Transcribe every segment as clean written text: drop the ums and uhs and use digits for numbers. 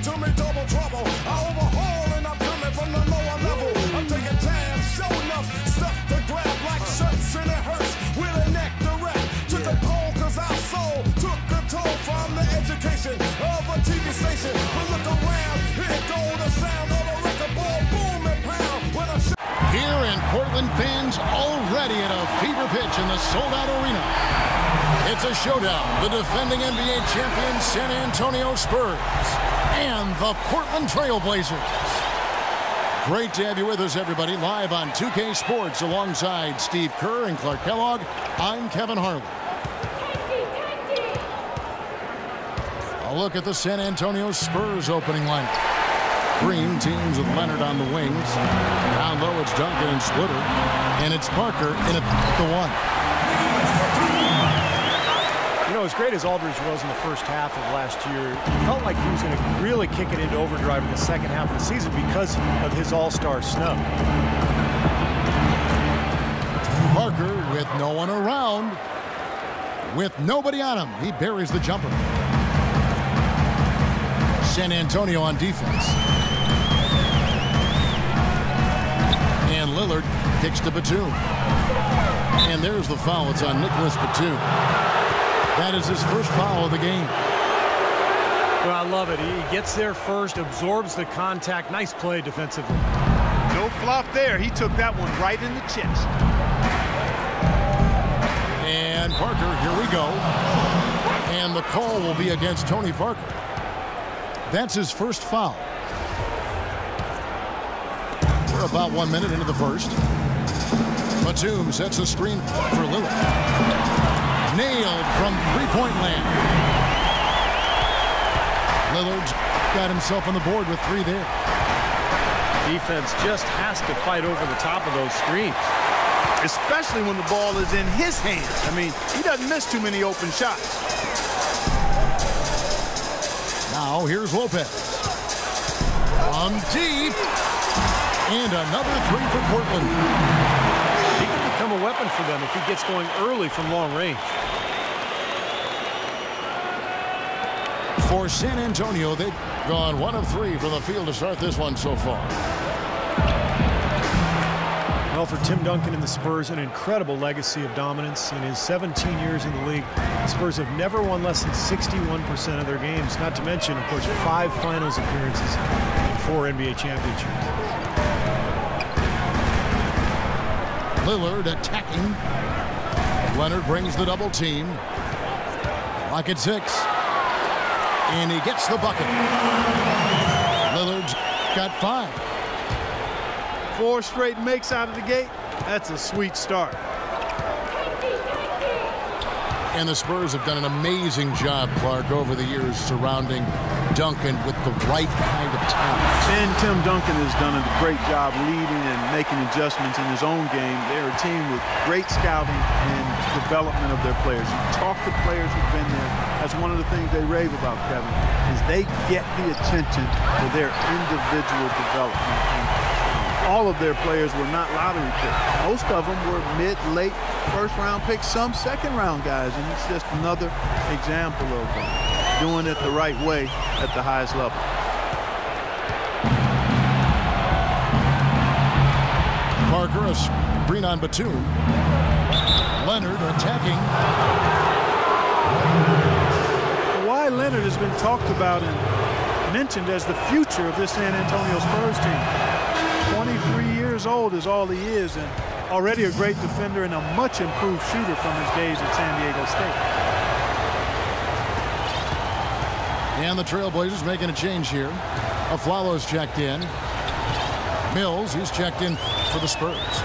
to me double trouble. I overhaul and I'm coming from the lower level. I'm taking time, show enough stuff to grab like shirts in a hearse with a neck to rep. Took a poll cause our soul took a toll from the education of a TV station. We look around, here go the sound of a record ball, boom and pound. When I here in Portland, fans already at a fever pitch in the sold-out arena. It's a showdown. The defending NBA champion San Antonio Spurs and the Portland Trail Blazers. Great to have you with us, everybody, live on 2K Sports alongside Steve Kerr and Clark Kellogg. I'm Kevin Harlan. A look at the San Antonio Spurs opening lineup. Green teams with Leonard on the wings. Down low, it's Duncan and Splitter. And it's Parker in at the one. You know, as great as Aldridge was in the first half of last year, it felt like he was going to really kick it into overdrive in the second half of the season because of his all-star snub. Parker with no one around. With nobody on him, he buries the jumper. San Antonio on defense. And Lillard kicks to Batum. And there's the foul. It's on Nicholas Batum. That is his first foul of the game. Well, I love it. He gets there first, absorbs the contact. Nice play defensively. No flop there. He took that one right in the chest. And Parker, here we go. And the call will be against Tony Parker. That's his first foul. We're about 1 minute into the first. Batum sets a screen for Lillard. Nailed from three-point land. Lillard's got himself on the board with three there. Defense just has to fight over the top of those screens. Especially when the ball is in his hands. I mean, he doesn't miss too many open shots. Now here's Lopez. From deep. And another three for Portland. He can become a weapon for them if he gets going early from long range. For San Antonio, they've gone 1 of 3 from the field to start this one so far. Well, for Tim Duncan and the Spurs, an incredible legacy of dominance. In his 17 years in the league, the Spurs have never won less than 61% of their games, not to mention, of course, 5 finals appearances and 4 NBA championships. Lillard attacking. Leonard brings the double team. Lock at 6. And he gets the bucket. Lillard's got 5. 4 straight makes out of the gate. That's a sweet start. And the Spurs have done an amazing job, Clark, over the years surrounding Duncan with the right kind of talent. And Tim Duncan has done a great job leading and making adjustments in his own game. They're a team with great scouting and development of their players. You talk to players who've been there. That's one of the things they rave about, Kevin, is they get the attention for their individual development. And all of their players were not lottery picks. Most of them were mid, late, first-round picks, some second-round guys, and it's just another example of doing it the right way at the highest level. Parker, a screen on Batum. Leonard attacking. Kawhi Leonard has been talked about and mentioned as the future of this San Antonio Spurs team. 23 years old is all he is, and already a great defender and a much improved shooter from his days at San Diego State. And the Trailblazers making a change here. Aflalo's checked in. Mills, he's checked in for the Spurs.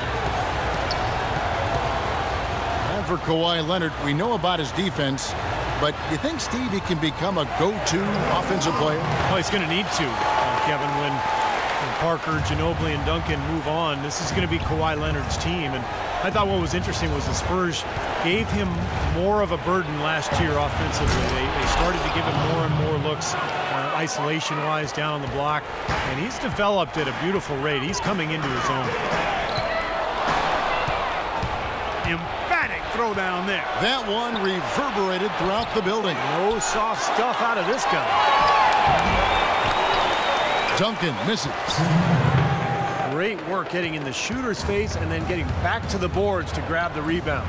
And for Kawhi Leonard, we know about his defense, but you think, Steve, he can become a go-to offensive player? Oh, he's going to need to, Kevin, when Parker, Ginobili, and Duncan move on. This is going to be Kawhi Leonard's team. And I thought what was interesting was the Spurs gave him more of a burden last year offensively. They started to give him more and more looks isolation-wise down on the block. And he's developed at a beautiful rate. He's coming into his own. Emphatic throw down there. That one reverberated throughout the building. No soft stuff out of this guy. Duncan misses. Great work getting in the shooter's face and then getting back to the boards to grab the rebound.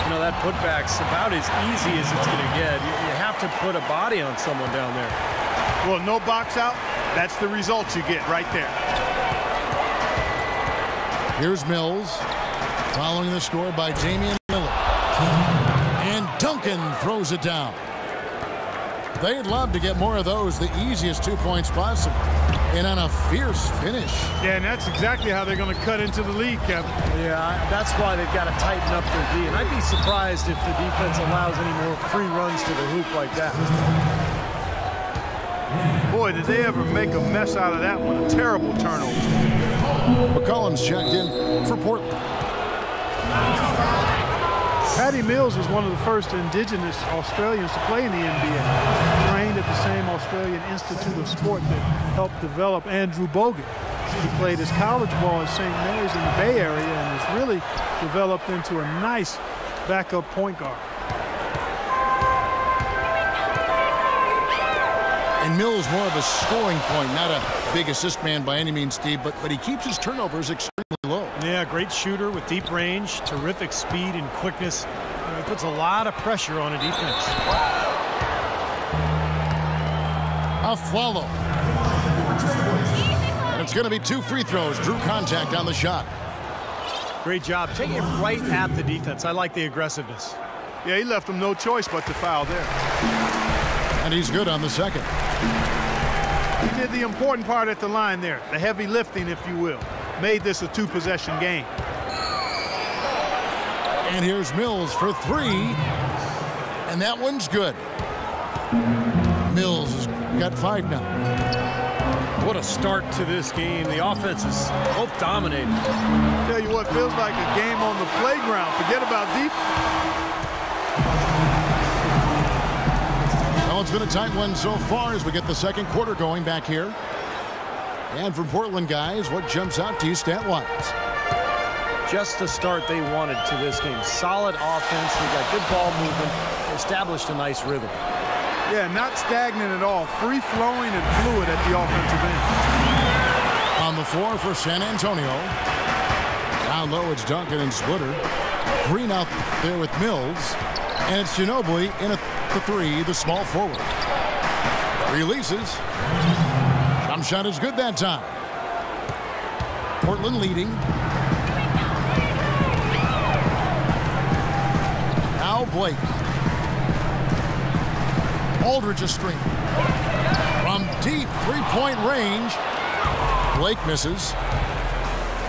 You know, that putback's about as easy as it's going to get. You have to put a body on someone down there. Well, no box out. That's the results you get right there. Here's Mills, following the score by Damian Lillard. And Duncan throws it down. They'd love to get more of those, the easiest 2 points possible. And on a fierce finish. Yeah, and that's exactly how they're going to cut into the lead, Kevin. Yeah, that's why they've got to tighten up their D. And I'd be surprised if the defense allows any more free runs to the hoop like that. Boy, did they ever make a mess out of that one. A terrible turnover. McCollum's checked in for Portland. Patty Mills was one of the first indigenous Australians to play in the NBA. Trained at the same Australian Institute of Sport that helped develop Andrew Bogut. He played his college ball at St. Mary's in the Bay Area and has really developed into a nice backup point guard. And Mills more of a scoring point, not a big assist man by any means, Steve, but he keeps his turnovers extremely low. Yeah, great shooter with deep range, terrific speed and quickness. He puts a lot of pressure on a defense. Afflalo. And it's going to be 2 free throws. Drew contact on the shot. Great job taking it right at the defense. I like the aggressiveness. Yeah, he left them no choice but to foul there. And he's good on the second. He did the important part at the line there, the heavy lifting, if you will. Made this a 2-possession game. And here's Mills for 3. And that one's good. Mills has got 5 now. What a start to this game. The offense is both dominating. Tell you what, feels like a game on the playground. Forget about defense. Well, it's been a tight one so far as we get the second quarter going back here. And from Portland, guys, what jumps out to you stat-wise? Just the start they wanted to this game. Solid offense. They got good ball movement. Established a nice rhythm. Yeah, not stagnant at all. Free-flowing and fluid at the offensive end. On the floor for San Antonio. Down low, it's Duncan and Splitter. Green out there with Mills. And it's Ginobili in the 3, the small forward. Releases. Jump shot is good that time. Portland leading. Now Blake. Aldridge a screen. From deep 3-point range. Blake misses.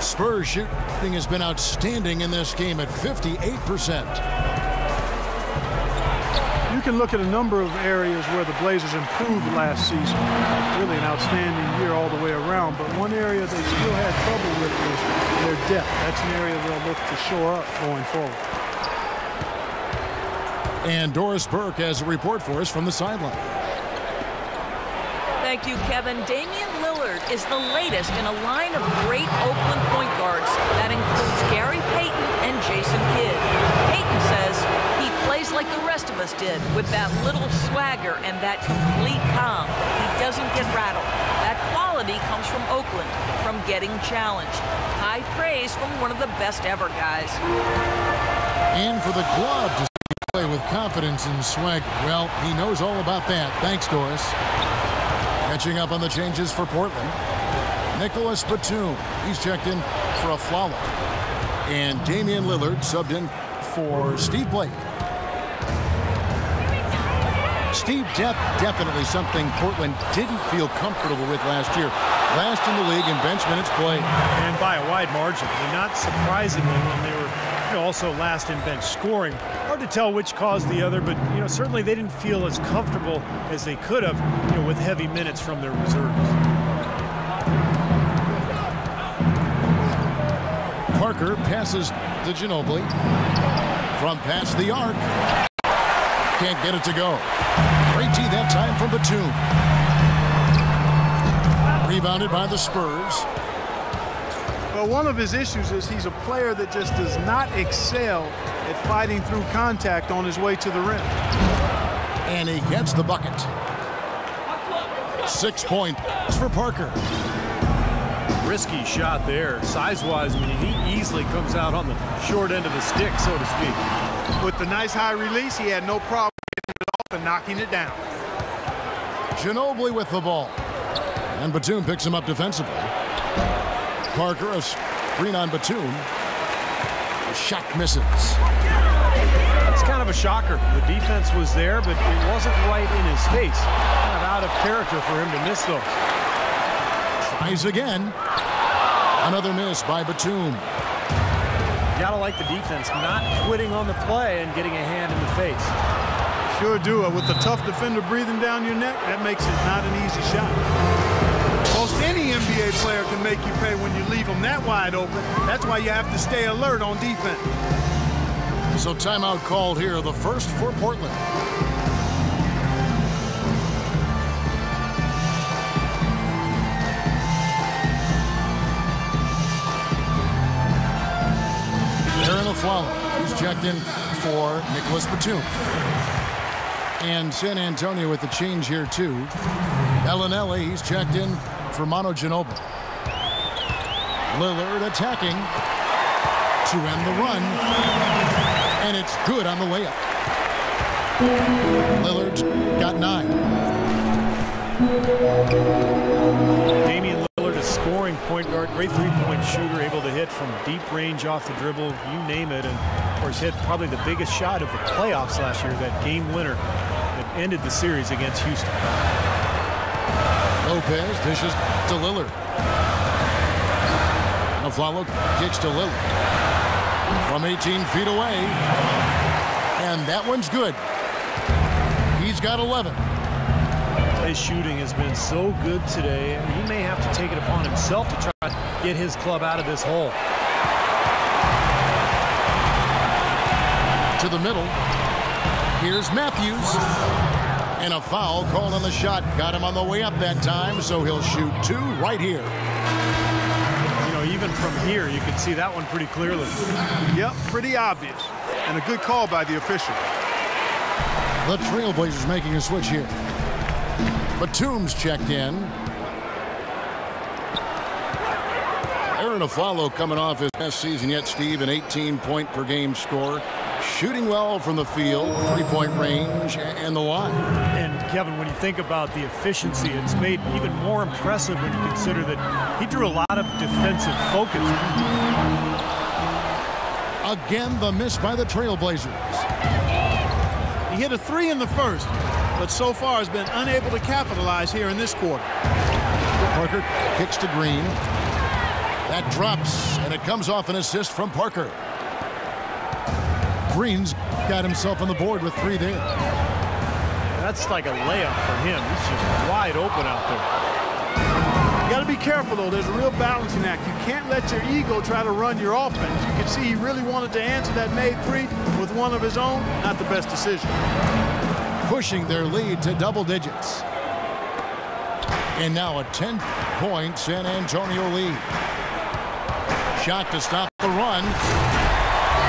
Spurs shooting has been outstanding in this game at 58%. You can look at a number of areas where the Blazers improved last season. Really an outstanding year all the way around. But one area they still had trouble with was their depth. That's an area they'll look to shore up going forward. And Doris Burke has a report for us from the sideline. Thank you, Kevin. Damian Lillard is the latest in a line of great Oakland point guards. That includes Gary Payton and Jason Kidd. Payton says he plays like the rest of us did, with that little swagger and that complete calm. He doesn't get rattled. That quality comes from Oakland, from getting challenged. High praise from one of the best ever guys. And for the glove to play with confidence and swag, well, he knows all about that. Thanks, Doris. Catching up on the changes for Portland. Nicholas Batum, he's checked in for Afflalo. And Damian Lillard subbed in for Steve Blake. Steve, definitely something Portland didn't feel comfortable with last year. Last in the league in bench minutes played. And by a wide margin. And not surprisingly when they were also last in bench scoring. Hard to tell which caused the other, but certainly they didn't feel as comfortable as they could have with heavy minutes from their reserves. Parker passes to Ginobili. From past the arc. Can't get it to go. Great D that time from Batum. Rebounded by the Spurs. Well, one of his issues is he's a player that just does not excel at fighting through contact on his way to the rim. And he gets the bucket. 6 points for Parker. Risky shot there. Size-wise, I mean, he easily comes out on the short end of the stick, so to speak. With the nice high release, he had no problem getting it off and knocking it down. Ginobili with the ball. And Batum picks him up defensively. Parker, a screen on Batum. The shot misses. That's kind of a shocker. The defense was there, but it wasn't right in his face. Kind of out of character for him to miss those. Tries again. Another miss by Batum. You gotta like the defense not quitting on the play and getting a hand in the face. Sure do. With a tough defender breathing down your neck, that makes it not an easy shot. Most any NBA player can make you pay when you leave them that wide open. That's why you have to stay alert on defense. So timeout called here, the first for Portland. Aaron Aflalo, who's checked in for Nicholas Batum. And San Antonio with the change here too. Bellinelli, he's checked in for Manu Ginobili. Lillard attacking to end the run. And it's good on the layup. Lillard's got 9. Damian Lillard, a scoring point guard, great three-point shooter, able to hit from deep range off the dribble, you name it. And, of course, hit probably the biggest shot of the playoffs last year, that game winner that ended the series against Houston. Lopez dishes to Lillard. Aflalo kicks to Lillard. From 18 feet away. And that one's good. He's got 11. His shooting has been so good today. He may have to take it upon himself to try to get his club out of this hole. To the middle. Here's Matthews. And a foul called on the shot. Got him on the way up that time, so he'll shoot 2 right here. You know, even from here, you can see that one pretty clearly. Yep, pretty obvious. And a good call by the official. The Trailblazers making a switch here. Batum's checked in. Aaron Aflalo coming off his best season yet, Steve, an 18-point-per-game score. Shooting well from the field, 3-point range, and the line. And, Kevin, when you think about the efficiency, it's made even more impressive when you consider that he drew a lot of defensive focus. Again, the miss by the Trailblazers. He hit a 3 in the first, but so far has been unable to capitalize here in this quarter. Parker kicks to Green. That drops, and it comes off an assist from Parker. Green's got himself on the board with 3 there. That's like a layup for him. He's just wide open out there. You got to be careful, though. There's a real balancing act. You can't let your ego try to run your offense. You can see he really wanted to answer that made 3 with one of his own. Not the best decision. Pushing their lead to double digits. And now a 10-point San Antonio lead. Shot to stop the run.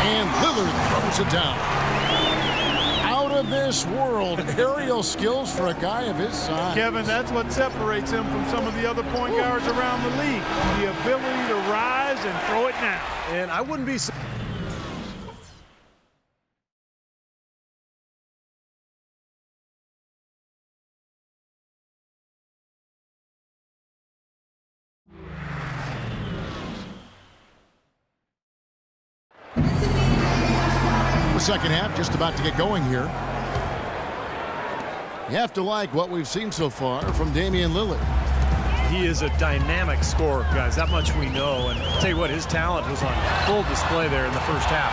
And Lillard throws it down. Out of this world. Aerial skills for a guy of his size. Kevin, that's what separates him from some of the other point guards around the league. The ability to rise and throw it down. And I wouldn't be... Second half just about to get going here. You have to like what we've seen so far from Damian Lillard. He is a dynamic scorer, guys. That much we know. And I'll tell you what, his talent was on full display there in the first half.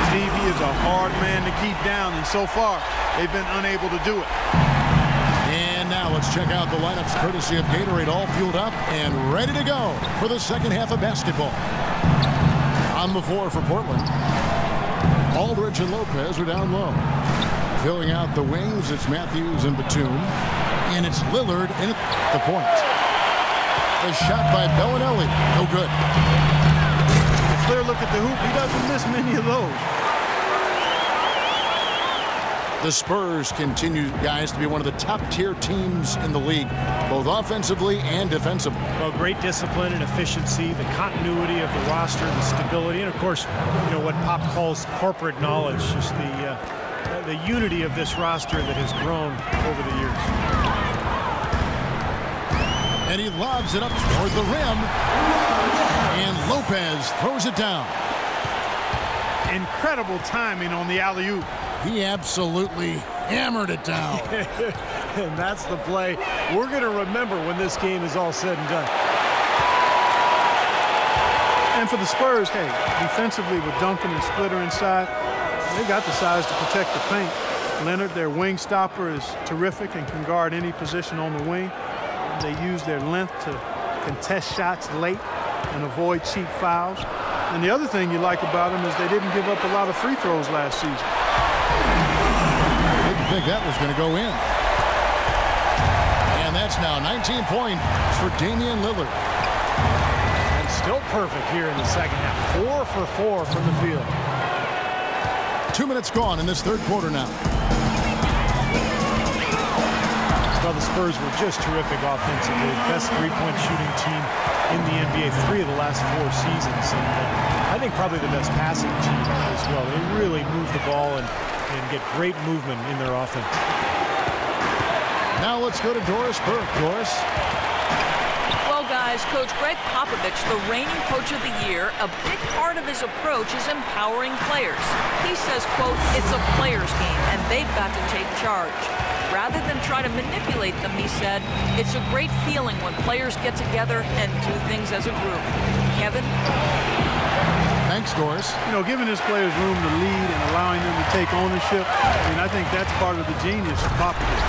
Steve, he is a hard man to keep down, and so far, they've been unable to do it. And now let's check out the lineups courtesy of Gatorade, all fueled up and ready to go for the second half of basketball. On the floor for Portland, Aldridge and Lopez are down low. Filling out the wings, it's Matthews and Batum. And it's Lillard in at the point. A shot by Bellinelli. No good. A clear look at the hoop. He doesn't miss many of those. The Spurs continue, guys, to be one of the top-tier teams in the league, both offensively and defensively. Well, great discipline and efficiency, the continuity of the roster, the stability, and of course, you know what Pop calls corporate knowledge, just the unity of this roster that has grown over the years. And he lobs it up toward the rim, and Lopez throws it down. Incredible timing on the alley-oop. He absolutely hammered it down. And that's the play we're going to remember when this game is all said and done. And for the Spurs, hey, defensively with Duncan and Splitter inside, they got the size to protect the paint. Leonard, their wing stopper, is terrific and can guard any position on the wing. They use their length to contest shots late and avoid cheap fouls. And the other thing you like about them is they didn't give up a lot of free throws last season. Didn't think that was going to go in. And that's now 19 points for Damian Lillard. And still perfect here in the second half. 4 for 4 from the field. 2 minutes gone in this third quarter now. Well, the Spurs were just terrific offensively. Best three-point shooting team in the NBA 3 of the last 4 seasons. And I think probably the best passing team as well. They really move the ball and get great movement in their offense. Now let's go to Doris Burke. Doris? Well, guys, Coach Greg Popovich, the reigning coach of the year, a big part of his approach is empowering players. He says, quote, it's a players' game, and they've got to take charge. Rather than try to manipulate them, he said, it's a great feeling when players get together and do things as a group. Kevin? Thanks, Doris. You know, giving his players room to lead and allowing them to take ownership, I mean, I think that's part of the genius of Popovich.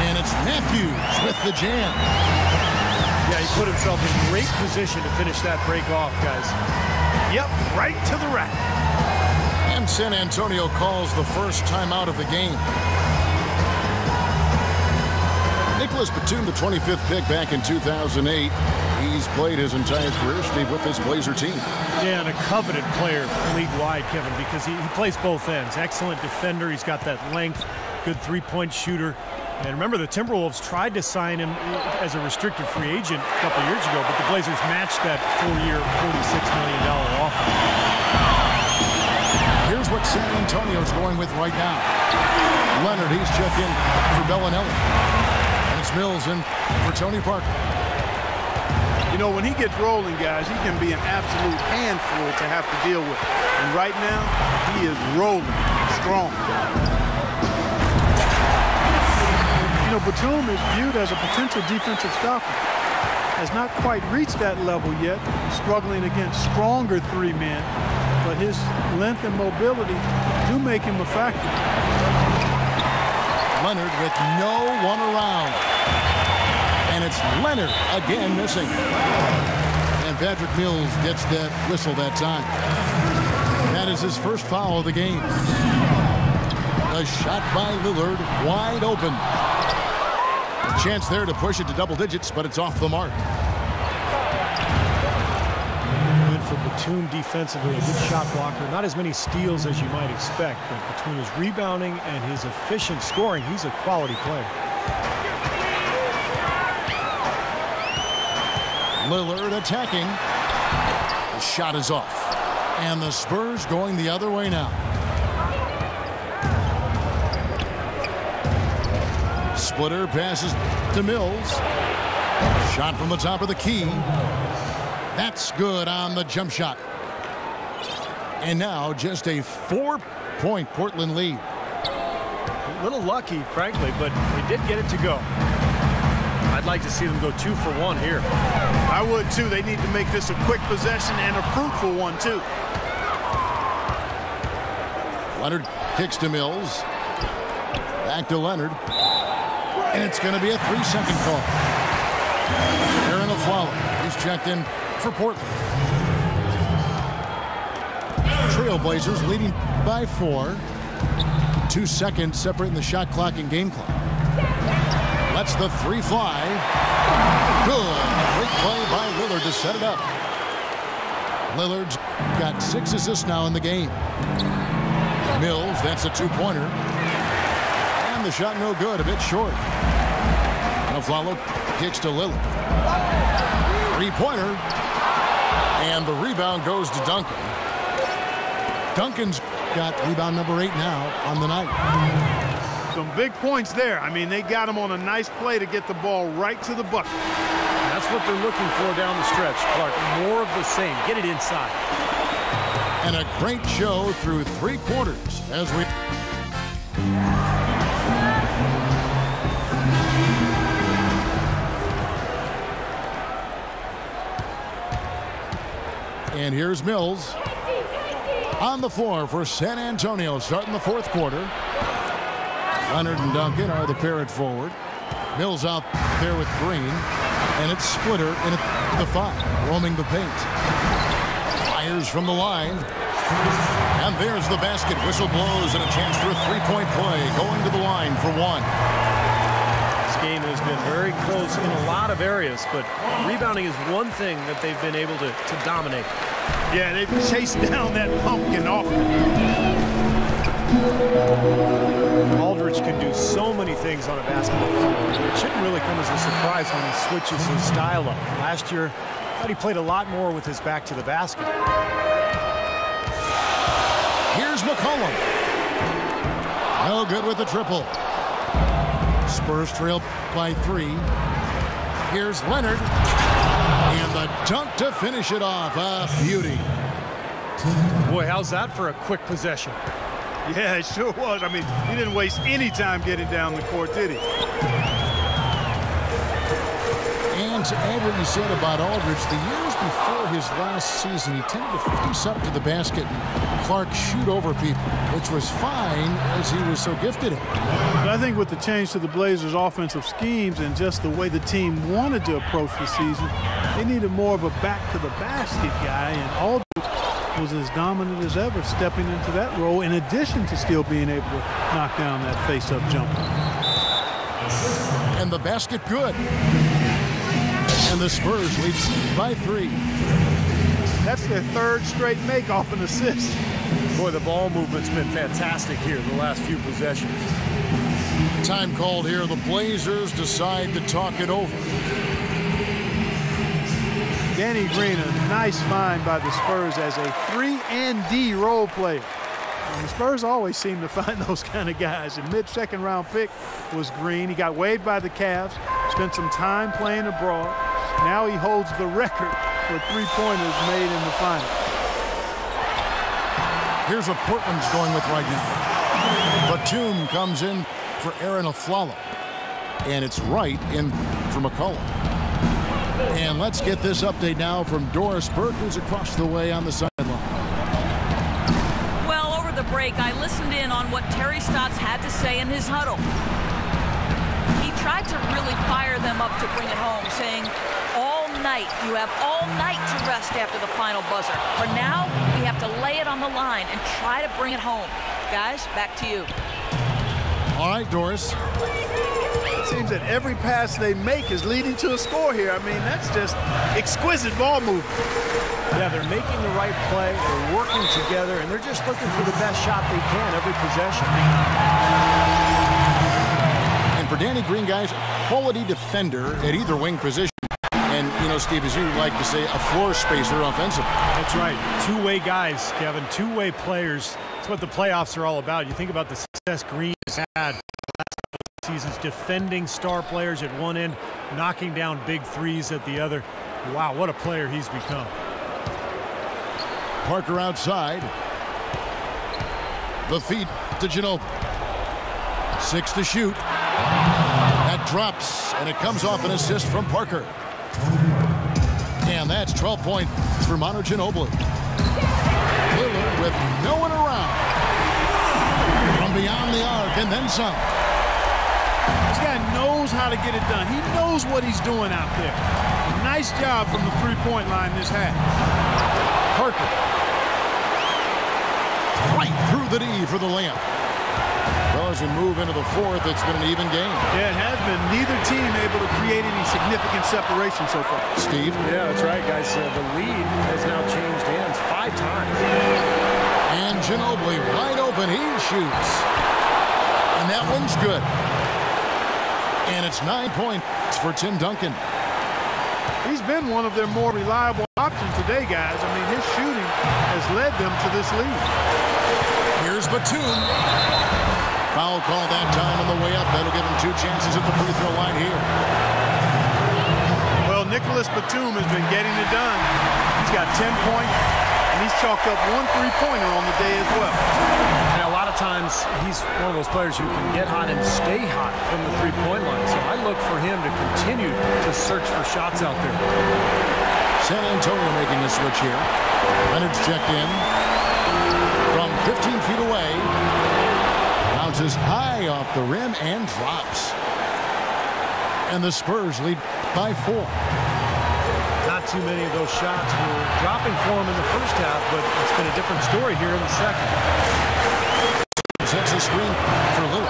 And it's Matthews with the jam. Yeah, he put himself in great position to finish that break off, guys. Yep, right to the rack. And San Antonio calls the first timeout of the game. Nicholas Batum, the 25th pick back in 2008. He's played his entire career, Steve, with this Blazer team. Yeah, and a coveted player league-wide, Kevin, because he plays both ends. Excellent defender. He's got that length, good three-point shooter. And remember, the Timberwolves tried to sign him as a restricted free agent a couple years ago, but the Blazers matched that 4-year, $46 million offer. Here's what San Antonio's going with right now. Leonard, he's checked in for Bellinelli. And it's Mills in for Tony Parker. You know, when he gets rolling, guys, he can be an absolute handful to have to deal with. And right now, he is rolling strong. You know, Batum is viewed as a potential defensive stopper. Has not quite reached that level yet, struggling against stronger three men, but his length and mobility do make him a factor. Leonard with no one around. And it's Leonard again missing. And Patrick Mills gets that whistle that time. That is his first foul of the game. A shot by Lillard, wide open. A chance there to push it to double digits, but it's off the mark. And for Batum defensively, a good shot blocker. Not as many steals as you might expect, but between his rebounding and his efficient scoring, he's a quality player. Lillard attacking. The shot is off. And the Spurs going the other way now. Splitter passes to Mills. Shot from the top of the key. That's good on the jump shot. And now just a 4-point Portland lead. A little lucky, frankly, but they did get it to go. I'd like to see them go 2 for 1 here. I would, too. They need to make this a quick possession and a fruitful one, too. Leonard kicks to Mills. Back to Leonard. And it's going to be a 3-second call. Aaron Aflalo. He's checked in for Portland. Trailblazers leading by 4. 2 seconds separating the shot clock and game clock. Lets the 3 fly. Good. Great play by Lillard to set it up. Lillard's got 6 assists now in the game. Mills, that's a two-pointer. And the shot no good, a bit short. Afflalo kicks to Lillard. Three-pointer. And the rebound goes to Duncan. Duncan's got rebound number 8 now on the night. Some big points there. I mean, they got him on a nice play to get the ball right to the bucket. That's what they're looking for down the stretch, Clark. More of the same. Get it inside. And a great show through 3 quarters as we... And here's Mills on the floor for San Antonio starting the 4th quarter. Leonard and Duncan are the pair at forward. Mills out there with Green. And it's Splitter in at the 5, roaming the paint. Fires from the line. And there's the basket. Whistle blows and a chance for a 3-point play. Going to the line for 1. This game has been very close in a lot of areas, but rebounding is one thing that they've been able to dominate. Yeah, they've chased down that pumpkin often. Aldridge can do so many things on a basketball floor. It shouldn't really come as a surprise when he switches his style up. Last year, I thought he played a lot more with his back to the basket. Here's McCollum. No good with the triple. Spurs trail by 3. Here's Leonard. And the dunk to finish it off. A beauty. Boy, how's that for a quick possession? Yeah, it sure was. I mean, he didn't waste any time getting down the court, did he? And to add what you said about Aldridge, the years before his last season, he tended to face up to the basket and Clark shoot over people, which was fine as he was so gifted at it. But I think with the change to the Blazers' offensive schemes and just the way the team wanted to approach the season, they needed more of a back-to-the-basket guy, and Aldridge was as dominant as ever, stepping into that role, in addition to still being able to knock down that face-up jumper. And the basket good. And the Spurs lead by 3. That's their 3rd straight make off an assist. Boy, the ball movement's been fantastic here the last few possessions. Time called here. The Blazers decide to talk it over. Danny Green, a nice find by the Spurs as a 3-and-D role player. And the Spurs always seem to find those kind of guys. A mid-second round pick was Green. He got waived by the Cavs, spent some time playing abroad. Now he holds the record for 3-pointers made in the final. Here's what Portland's going with right now. Batum comes in for Aaron Afflalo. And it's right in for McCollum. And let's get this update now from Doris Burke, who's across the way on the sideline. Well, over the break, I listened in on what Terry Stotts had to say in his huddle. He tried to really fire them up to bring it home, saying, all night, you have all night to rest after the final buzzer. For now, we have to lay it on the line and try to bring it home. Guys, back to you. All right, Doris. It seems that every pass they make is leading to a score here. I mean, that's just exquisite ball movement. Yeah, they're making the right play, they're working together, and they're just looking for the best shot they can every possession. And for Danny Green, guys, quality defender at either wing position. And, you know, Steve, as you like to say, a floor spacer offensively. That's right. Two-way guys, Kevin. Two-way players. That's what the playoffs are all about. You think about the success Green has had last couple of seasons, defending star players at one end, knocking down big threes at the other. Wow, what a player he's become. Parker outside. The feed to Ginobili. 6 to shoot. That drops, and it comes off an assist from Parker. And that's 12 points for Manu Ginobili. Lillard with no one around. From beyond the arc and then some. This guy knows how to get it done. He knows what he's doing out there. A nice job from the three-point line this half. Parker. Right through the D for the layup. Well, as we move into the 4th, it's been an even game. Yeah, it has been. Neither team able to create any significant separation so far. Steve? Yeah, that's right, guys. The lead has now changed hands 5 times. And And Ginobili wide open. He shoots. And that one's good. And it's 9 points for Tim Duncan. He's been one of their more reliable options today, guys. I mean, his shooting has led them to this lead. Here's Batum. Foul call that time on the way up. That'll give him 2 chances at the free throw line here. Well, Nicholas Batum has been getting it done. He's got 10 points, and he's chalked up 1 3-pointer on the day as well. And a lot of times, he's one of those players who can get hot and stay hot from the three-point line. So I look for him to continue to search for shots out there. San Antonio making a switch here. Leonard's checked in from 15 feet away. Bounces high off the rim and drops. And the Spurs lead by 4. Not too many of those shots were dropping for him in the first half, but it's been a different story here in the second. Sets a screen for Lillard.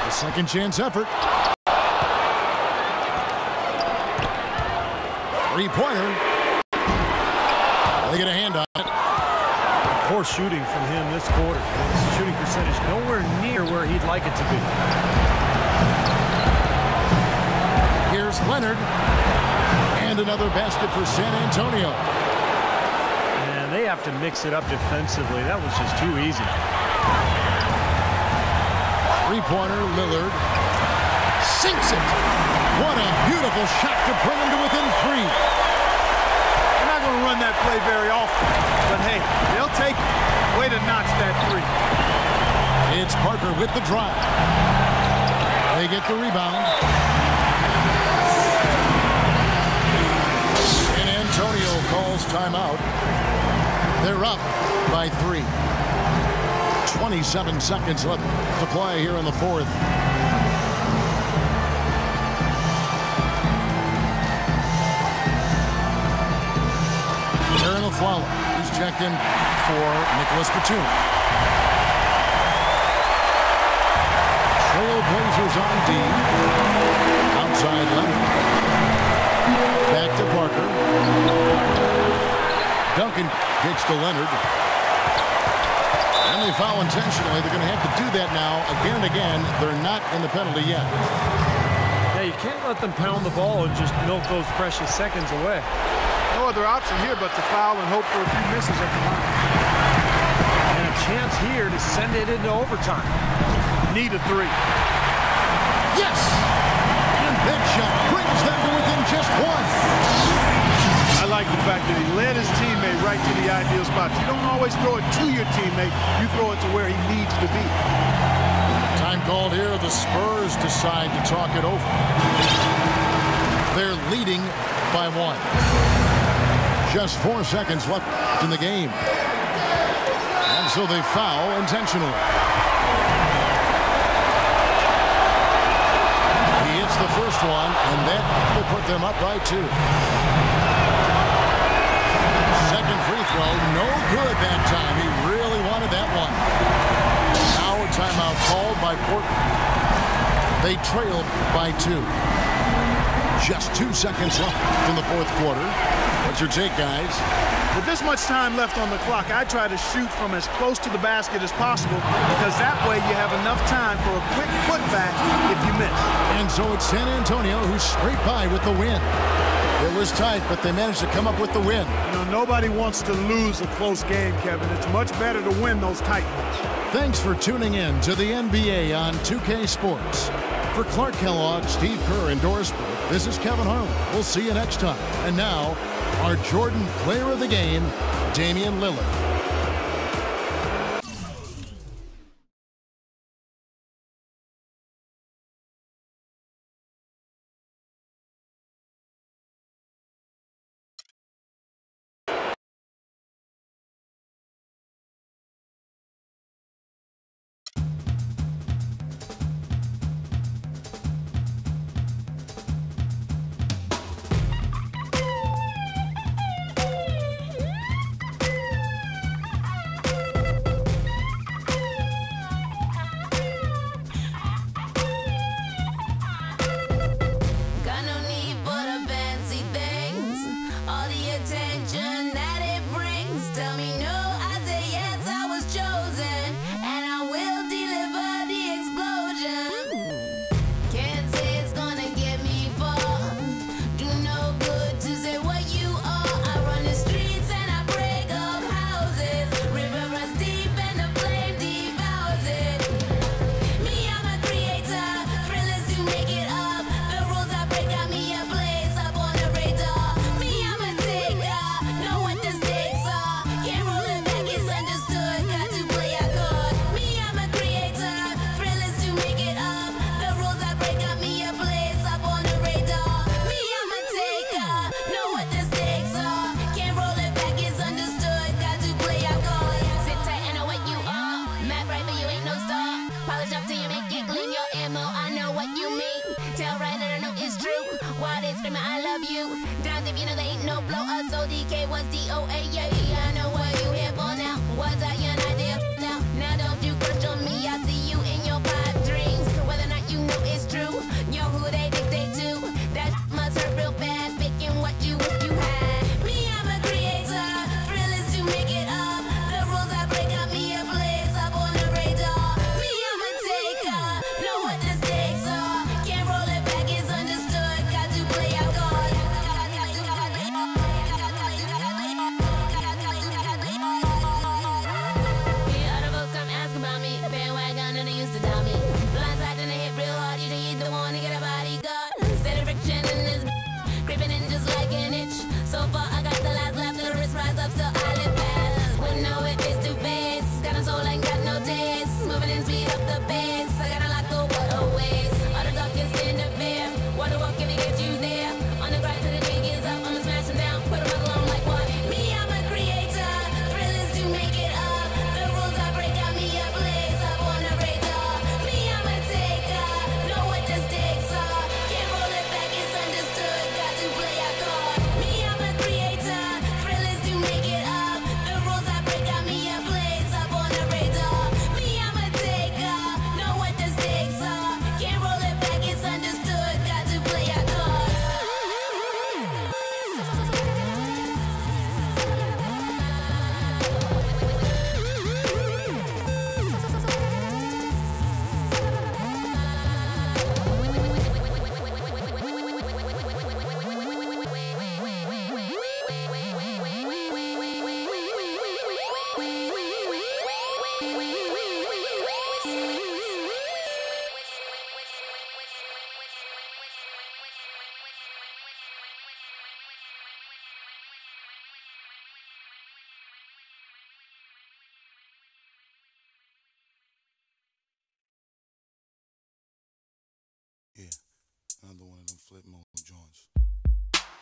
A second chance effort. 3-pointer. They get a hand on it. Poor shooting from him this quarter. His shooting percentage nowhere near where he'd like it to be. Here's Leonard. And another basket for San Antonio. And they have to mix it up defensively. That was just too easy. 3-pointer, Lillard. Sinks it. What a beautiful shot to bring him to within 3. They're not going to run that play very often, but hey, they'll take it. Way to notch that 3. It's Parker with the drive. They get the rebound. San Antonio calls timeout. They're up by 3. 27 seconds left to play here in the 4th. Aaron Aflalo, he's checked in for Nicholas Batum. Trailblazers on D. Outside Leonard. Back to Parker. Duncan kicks to Leonard. And they foul intentionally. They're going to have to do that now again and again. They're not in the penalty yet. Yeah, you can't let them pound the ball and just milk those precious seconds away. No other option here but to foul and hope for a few misses at the line. And a chance here to send it into overtime. Need a 3. Yes! And that shot brings them to within just 1. I like the fact that he led his teammate right to the ideal spot. You don't always throw it to your teammate. You throw it to where he needs to be. Time called here. The Spurs decide to talk it over. They're leading by 1. Just 4 seconds left in the game. And so they foul intentionally. He hits the first one, and that will put them up by 2. Second free throw, no good that time. He really wanted that one. Now a timeout called by Portland. They trail by 2. Just 2 seconds left in the 4th quarter. What's your take, guys? With this much time left on the clock, I try to shoot from as close to the basket as possible because that way you have enough time for a quick putback if you miss. And so it's San Antonio who scraped by with the win. It was tight, but they managed to come up with the win. You know, nobody wants to lose a close game, Kevin. It's much better to win those tight ones. Thanks for tuning in to the NBA on 2K Sports. For Clark Kellogg, Steve Kerr, and Doris Burke, this is Kevin Harlan. We'll see you next time. And now, our Jordan Player of the Game, Damian Lillard. screaming, I love you. Down if you know there ain't no blow up, so DK was DOA, yeah. I know what you here for now. Was I your idea? Now don't you crush on me, I see you in your pipe dreams. Whether or not you know it's true, you're who they dictate to. That must hurt real bad, picking what you wish you had. Me, I'm a creator, thrill is to make it up. The rules I break got me a place up on the radar. Me, I'm a taker, know what the stakes are. Can't roll it back, it's understood, got to play out cards. Bandwagon and they used to doubt me. Blindside and they hit real hard. You need the one to get a bodyguard. Steady friction in this creeping in just like an itch. So far I got the last left. The wrist rise up till I live fast. Wouldn't know it face to face. Got a soul ain't got no taste. Moving and speed up the pace. I got a lot of waterways. All the dark is in the fear. Water walk if it get you there. On the grind till the jig is up. I'ma smash them down. Put them all alone like what? Me, I'm a creator. Thrill is to make it up. The rules I break got me a place up on the radar. Me, I'm a taker. Know what the stakes are. Can't roll it back, it's understood. Got to play our cards. Me, I'm a creator. Thrill is to make it up. The rules I break got me a place up on the radar. Me, I'm a taker. Know what the stakes are. Can't roll it back, it's understood. Got to play our cards. Yeah, another one of them flip mode joints.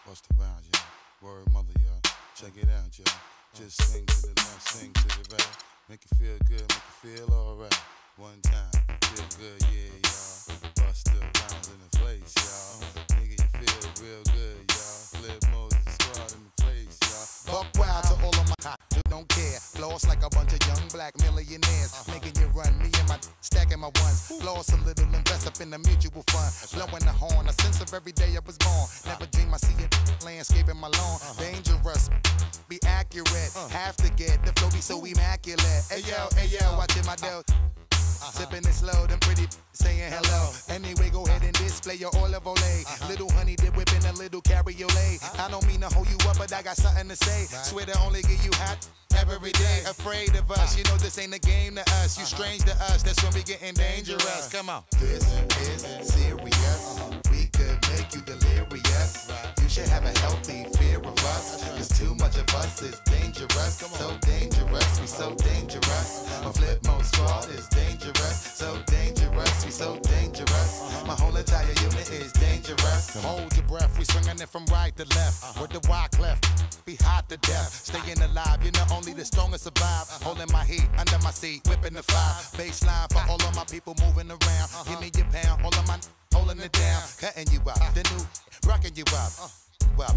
Bust around, yeah. Word mother, y'all. Check it out, y'all. Just sing to the left, sing to the right. Make you feel good, make you feel alright. One time, feel good, yeah, y'all. Bust the rounds in the place, y'all. Nigga, you feel real good, y'all. Flip mode, the squad in the place, y'all. Buck wild to all of my hot, you don't care. Floss like a bunch of young black millionaires. Making you run, me and my stacking my ones. Floss a little, invest up in the mutual fund. Blowing the horn, a sense of every day I was born. Never dream I see it, landscaping my lawn. Dangerous, be accurate. Have to get the flow be so immaculate. Hey yo, watching my dough. Sipping it slow, them pretty saying hello. Anyway, go ahead and display your olive oil. Little honey dip whipping a little cabriolet. I don't mean to hold you up, but I got something to say. Swear to only give you hot every day. Afraid of us, you know this ain't a game to us. You strange to us, that's when we getting dangerous. Come on. This is serious. We could make you delirious. You should have a healthy fear of us. Cause too much of us is dangerous. So dangerous, we so dangerous. My flip mode squad is dangerous. So dangerous, we so dangerous. My whole entire unit is dangerous. Hold your breath, we swinging it from right to left. With the wide cleft, be hot to death. Staying alive, you know only the strongest survive. Holding my heat under my seat, whipping the fire. Baseline for all of my people moving around. Give me your pound, all of my holding it down. Cutting you up, the new rocking you up.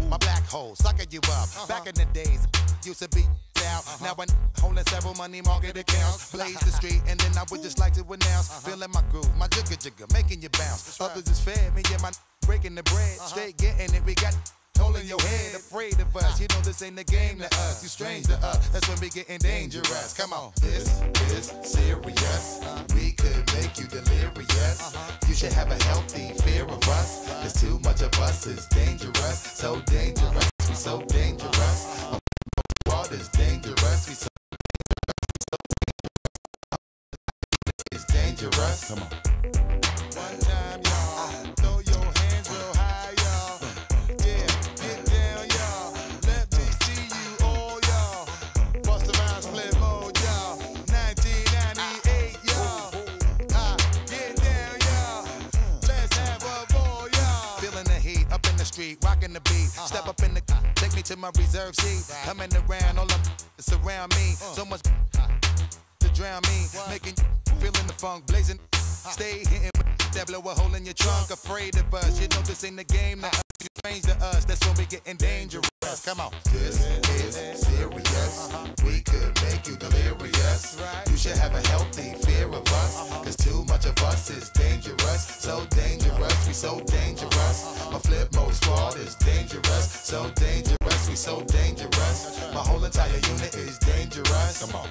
My black hole, sucking you up. Back in the days, used to be out. Now I'm holding several money market accounts. Blaze the street, and then I would just like to announce. Feeling my groove, my jigga, making you bounce. Others is fed, me and my breaking the bread. Straight getting it, we got holding your head. Afraid of us, you know this ain't the game to us. You strange to us, that's when we getting dangerous. Come on. This is serious. We could make you delirious. You should have a healthy fear of us. Cause too much of us is dangerous. So dangerous, we so dangerous. World is dangerous, we so dangerous. It's dangerous. Come on. One time, y'all, throw your hands real high, y'all. Yeah, get down, y'all. Let me see you all, y'all. Bust around, flip mode, y'all. 1998, y'all. Get down, y'all. Let's have a ball, y'all. Feeling the heat up in the street, rocking the beat. Step up in the take me to my reserve seat. Coming around, all up surround me. So much to drown me, making feeling the funk blazing. Stay hitting with that blow a hole in your trunk. Afraid of us, you know this ain't the game. Now range to us, that's when we getting dangerous. Come on. This is serious. We could make you delirious. You should have a healthy fear of us, cause too much of us is dangerous. So dangerous, we so dangerous. My flip mode squad is dangerous. So dangerous, we so dangerous. My whole entire unit is dangerous. Come on.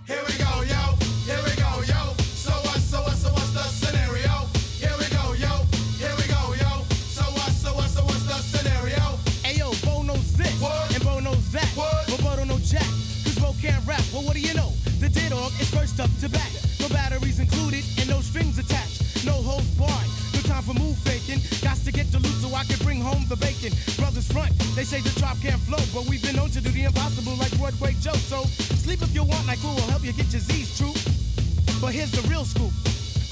Here we go, yo. Here we go, yo. So what's the scenario? Here we go, yo. Here we go, yo. So what's the scenario? Ayo, Bo knows this, What? and Bo knows that, What? but Bo don't know jack, cause Bo can't rap. Well, what do you know? The D-Dog is first up to bat. No batteries included and no strings attached. No holds barred, no time for move faking. Got to get to loose so I can bring home the bacon. Brothers front, they say the drop can't flow, but we've been known to do the impossible like Broadway Joe. So sleep if you want, like who will help you get your Z's true. But here's the real scoop.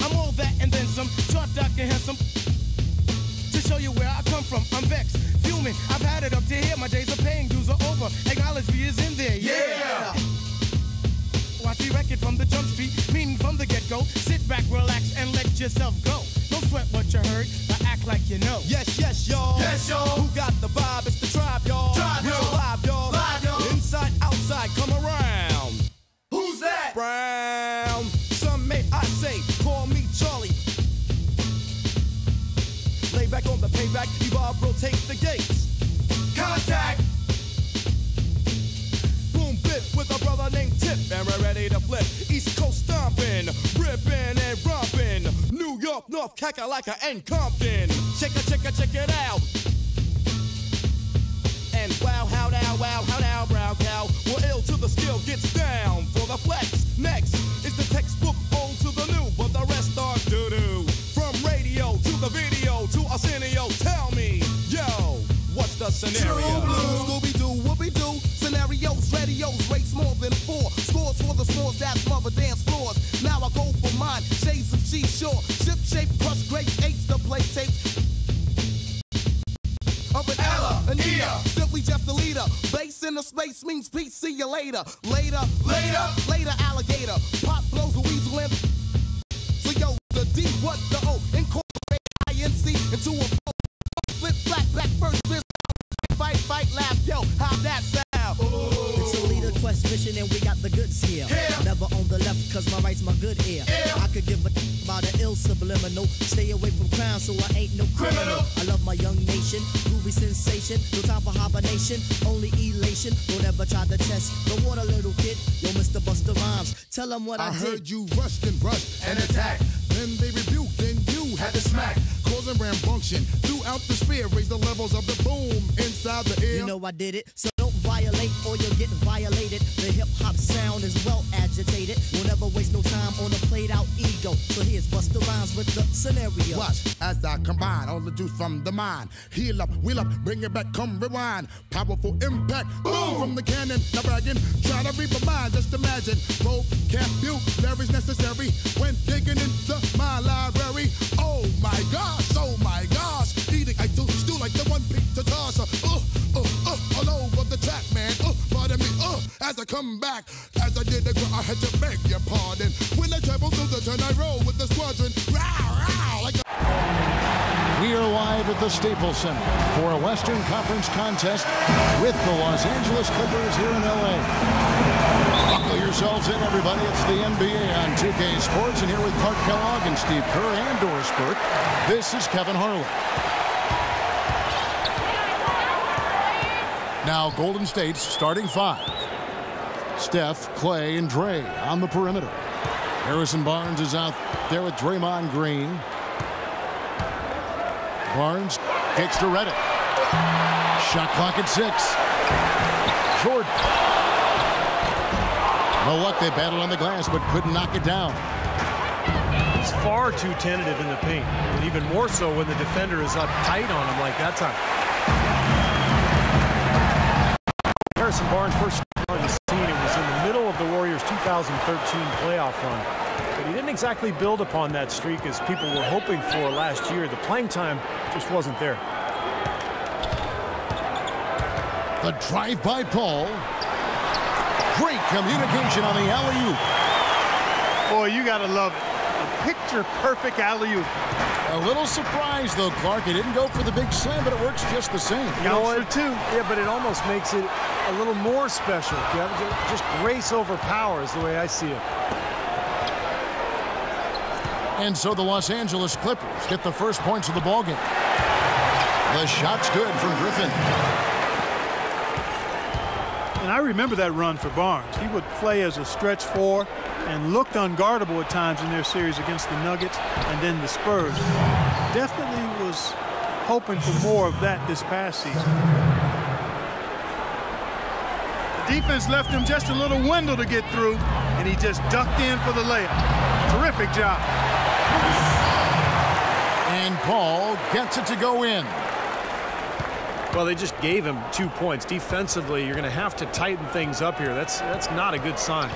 I'm all that and then some, short, dark, and handsome. To show you where I come from, I'm vexed, fuming. I've had it up to here, my days of paying dues are over. Acknowledge me is in there, yeah. Watch me wreck it from the jump street, meaning from the get-go. Sit back, relax, and let yourself go. Don't sweat what you heard, but act like you know. Yes, yes, y'all. Yes, y'all. Who got the vibe? It's the tribe, y'all. Tribe, Real y'all. live, y'all. Live, y'all. Inside, outside, come around. Who's that? Brown. Some may I say, call me Charlie. Lay back on the payback, evolve, rotate the gates. Contact. Boom, bip with a brother named Tip, and we're ready to flip. East Coast stomping, ripping and romping. New York, North, Kakalaka, and Compton. Check it out. And wow, how now, brown cow. We're ill till the skill gets down for the flex. Next is the textbook old to the new, but the rest are doo-doo. From radio to the video to Arsenio, tell me, yo, what's the scenario? Scooby-Doo, whoopie-doo, scenarios, radios, rates more than 4. Scores for the scores that smother dance floors. Now I go for mine, shades of seashore. Ship-shaped, crushed grapes, eights to play tapes. Of an Ella, an Ea, simply just a leader. Bass in the space means peace, see you later. Later, alligator. Pop blows a weasel in. So yo, the D, what the O, incorporate INC into a flip, back, first, fist, fight, laugh, yo, how that sound? It's a leader quest mission and we got the goods here. Never on the left cause my right's my good ear. I could give a about an ill subliminal. Stay away from crime so I ain't no criminal. I love my young nation, groovy sensation. No time for hibernation, only elation. Don't ever try to test the water, little kid. Yo, Mr. Busta Rhymes, tell them what I did. heard you rushed and attacked. Then they rebuked, then you had to smack. Causing rambunction throughout the sphere. Raise the levels of the boom inside the air. You know I did it, so don't violate or you'll get violated. The hip-hop sound is well agitated. We'll never waste no time on a played-out ego. So here's Busta Rhymes with the scenario. Watch as I combine all the juice from the mind. Heal up, wheel up, bring it back, come rewind. Powerful impact, boom from the cannon. Not bragging, try to read my mind. Just imagine, vocabulary's necessary when digging into my library. Oh my gosh, eating I do stew like the one pizza toss. All over the track, man. Pardon me, as I come back, as I did the I had to beg your pardon. When I travel through the turn, I roll with the squadron. Row, like We are live at the Staples Center for a Western Conference contest with the Los Angeles Clippers here in LA. Buckle yourselves in, everybody. It's the NBA on 2K Sports, and here with Clark Kellogg and Steve Kerr and Doris Burke, this is Kevin Harlan. Now Golden State's starting 5. Steph, Clay, and Dre on the perimeter. Harrison Barnes is out there with Draymond Green. Barnes kicks to Redick. Shot clock at 6. Jordan. No luck, they battled on the glass, but couldn't knock it down. He's far too tentative in the paint, and even more so when the defender is up tight on him like that time. Harrison Barnes first on the scene. It was in the middle of the Warriors' 2013 playoff run. But he didn't exactly build upon that streak as people were hoping for last year. The playing time just wasn't there. The drive by Paul. Great communication on the alley-oop. Boy, you got to love it. A picture-perfect alley-oop. A little surprised, though, Clark. He didn't go for the big slam, but it works just the same. You know what? Yeah, but it almost makes it a little more special, Kevin. Just grace over power is the way I see it. And so the Los Angeles Clippers get the first points of the ballgame. The shot's good from Griffin. And I remember that run for Barnes. He would play as a stretch four and looked unguardable at times in their series against the Nuggets and then the Spurs. Definitely was hoping for more of that this past season. The defense left him just a little window to get through, and he just ducked in for the layup. Terrific job. And Paul gets it to go in. Well, they just gave him 2 points. Defensively, you're going to have to tighten things up here. That's not a good sign.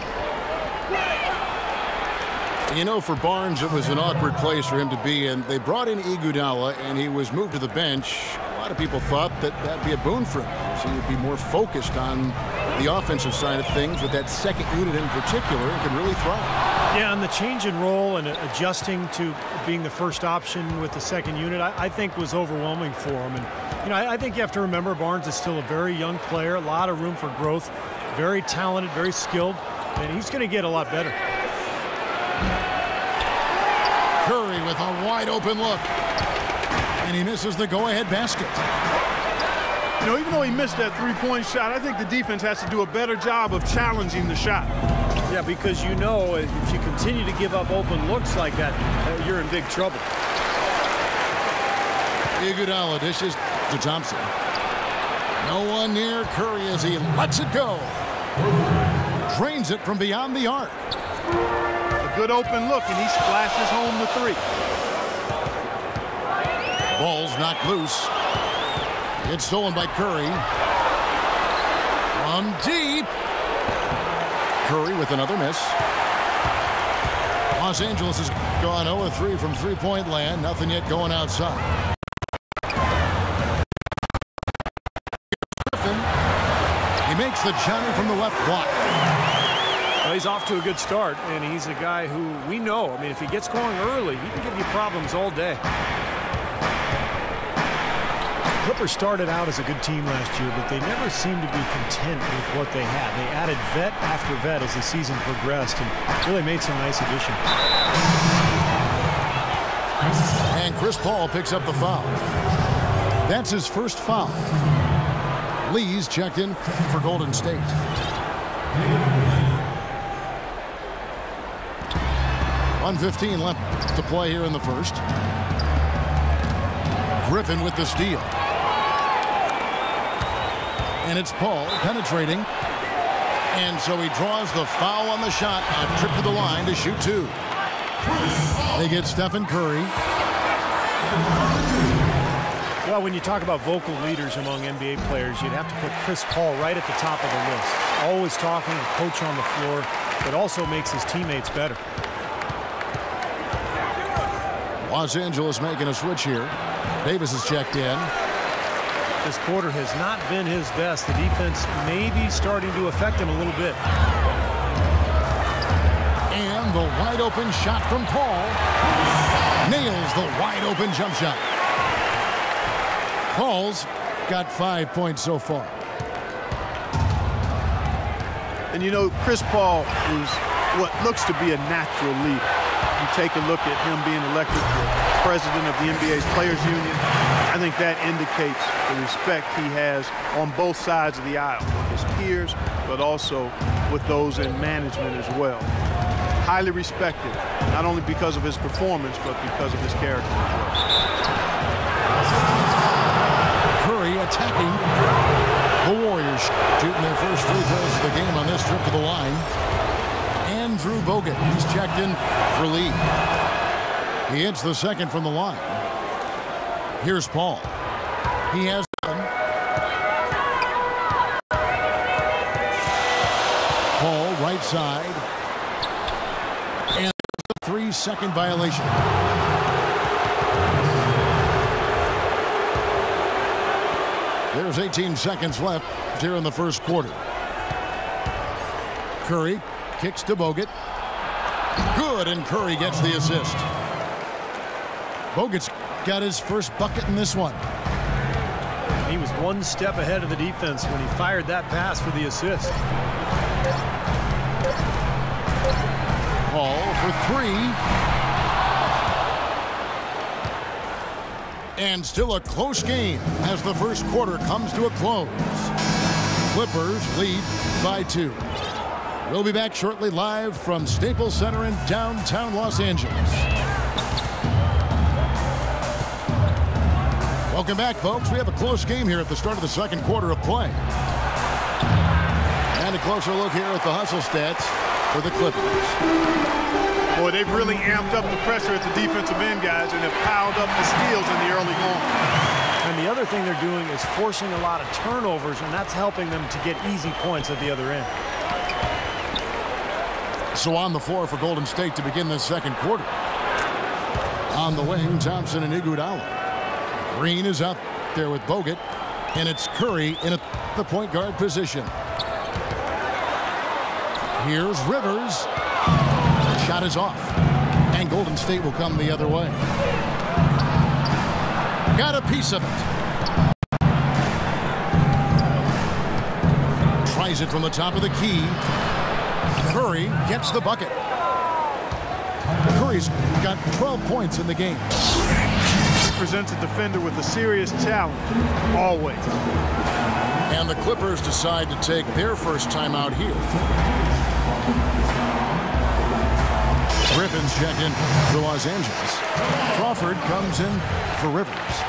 You know, for Barnes, it was an awkward place for him to be in. They brought in Iguodala, and he was moved to the bench. A lot of people thought that that'd be a boon for him, so he'd be more focused on the offensive side of things with that second unit in particular and could really thrive. Yeah, and the change in role and adjusting to being the first option with the second unit, I think was overwhelming for him. And, you know, I think you have to remember Barnes is still a very young player, a lot of room for growth, very talented, very skilled, and he's going to get a lot better. Curry with a wide open look. And he misses the go-ahead basket. You know, even though he missed that three-point shot, I think the defense has to do a better job of challenging the shot. Yeah, because you know if you continue to give up open looks like that, you're in big trouble. Iguodala dishes to Thompson. No one near Curry as he lets it go. Drains it from beyond the arc. A good open look, and he splashes home the three. Ball's knocked loose. It's stolen by Curry. From deep. Curry with another miss. Los Angeles has gone 0-3 from three-point land. Nothing yet going outside. Griffin. He makes the Johnny from the left block. Well, he's off to a good start, and he's a guy who we know. I mean, if he gets going early, he can give you problems all day. Clippers started out as a good team last year, but they never seemed to be content with what they had. They added vet after vet as the season progressed and really made some nice additions. And Chris Paul picks up the foul. That's his first foul. Lee's checked in for Golden State. .115 left to play here in the first. Griffin with the steal. And it's Paul penetrating. And so he draws the foul on the shot. A trip to the line to shoot two. They get Stephen Curry. Well, when you talk about vocal leaders among NBA players, you'd have to put Chris Paul right at the top of the list. Always talking, a coach on the floor, but also makes his teammates better. Los Angeles making a switch here. Davis is checked in. This quarter has not been his best. The defense may be starting to affect him a little bit. And the wide open shot from Paul. Nails the wide open jump shot. Paul's got 5 points so far. And you know, Chris Paul is what looks to be a natural leader. You take a look at him being elected the president of the NBA's Players Union. I think that indicates the respect he has on both sides of the aisle, with his peers, but also with those in management as well. Highly respected, not only because of his performance, but because of his character. Curry attacking. The Warriors shooting their first free throws of the game on this trip to the line. Andrew Bogut. He's checked in for Lee. He hits the second from the line. Here's Paul. He has one. Paul, right side. And a 3-second violation. There's 18 seconds left here in the first quarter. Curry kicks to Bogut. Good, and Curry gets the assist. Bogut's got his first bucket in this one. He was one step ahead of the defense when he fired that pass for the assist. Paul for 3. And still a close game as the first quarter comes to a close. Clippers lead by 2. We'll be back shortly live from Staples Center in downtown Los Angeles. Welcome back, folks. We have a close game here at the start of the second quarter of play. And a closer look here at the hustle stats for the Clippers. Boy, they've really amped up the pressure at the defensive end, guys, and have piled up the steals in the early going. And the other thing they're doing is forcing a lot of turnovers, and that's helping them to get easy points at the other end. So on the floor for Golden State to begin this second quarter. On the wing, Thompson and Iguodala. Green is out there with Bogut, and it's Curry in the point guard position. Here's Rivers. Shot is off, and Golden State will come the other way. Got a piece of it. Tries it from the top of the key. Curry gets the bucket. Curry's got 12 points in the game. He presents a defender with a serious challenge, always. And the Clippers decide to take their first timeout here. Griffin's checked in for Los Angeles. Crawford comes in for Rivers.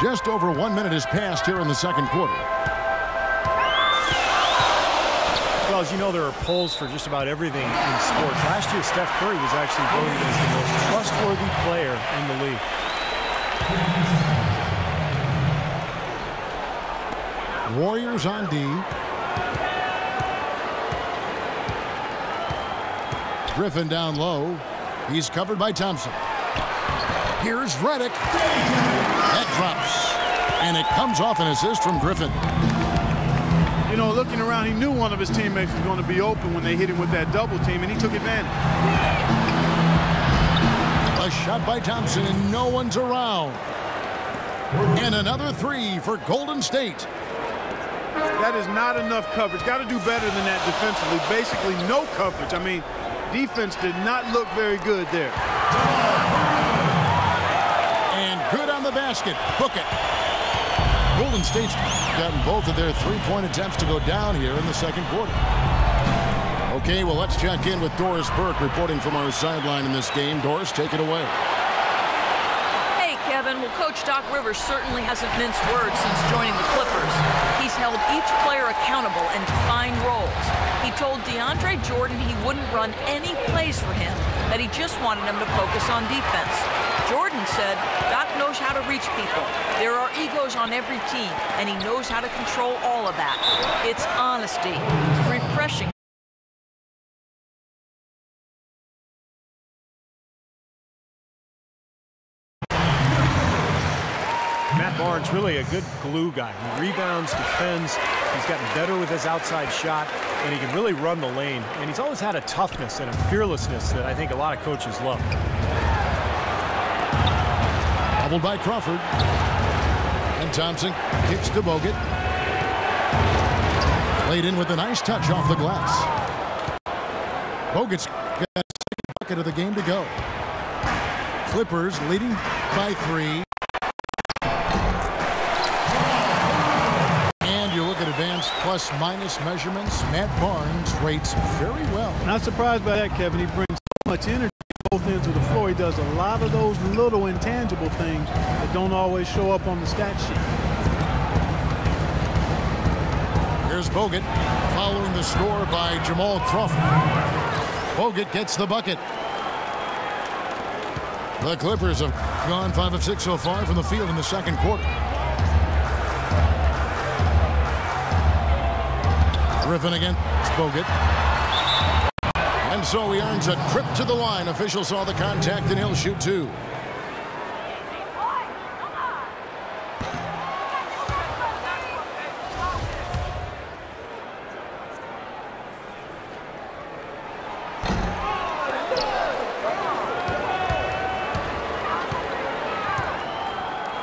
Just over 1 minute has passed here in the second quarter. Well, as you know, there are polls for just about everything in sports. Last year, Steph Curry was actually voted as the most trustworthy player in the league. Warriors on D. Griffin down low. He's covered by Thompson. Here's Redick. That drops. And it comes off an assist from Griffin. You know, looking around, he knew one of his teammates was going to be open when they hit him with that double team, and he took advantage. A shot by Thompson, and no one's around. And another 3 for Golden State. That is not enough coverage. Got to do better than that defensively. Basically, no coverage. I mean, defense did not look very good there. And good on the basket. Book it. Golden State's gotten both of their three-point attempts to go down here in the second quarter. Okay, well, let's check in with Doris Burke reporting from our sideline in this game. Doris, take it away. Hey, Kevin. Well, Coach Doc Rivers certainly hasn't minced words since joining the Clippers. He's held each player accountable and defined roles. He told DeAndre Jordan he wouldn't run any plays for him, that he just wanted him to focus on defense. Jordan said Doc knows how to reach people. There are egos on every team, and he knows how to control all of that. It's honesty. Refreshing. Matt Barnes, really a good glue guy. He rebounds, defends. He's gotten better with his outside shot, and he can really run the lane. And he's always had a toughness and a fearlessness that I think a lot of coaches love. Doubled by Crawford. And Thompson kicks to Bogut. Played in with a nice touch off the glass. Bogut's got a second bucket of the game to go. Clippers leading by 3. And you look at advanced plus-minus measurements. Matt Barnes rates very well. Not surprised by that, Kevin. He brings so much energy both ends of the floor. He does a lot of those little intangible things that don't always show up on the stat sheet. Here's Bogut following the score by Jamal Crawford. Bogut gets the bucket. The Clippers have gone 5 of 6 so far from the field in the second quarter. Griffin against Bogut. And so he earns a trip to the line. Officials saw the contact and he'll shoot 2.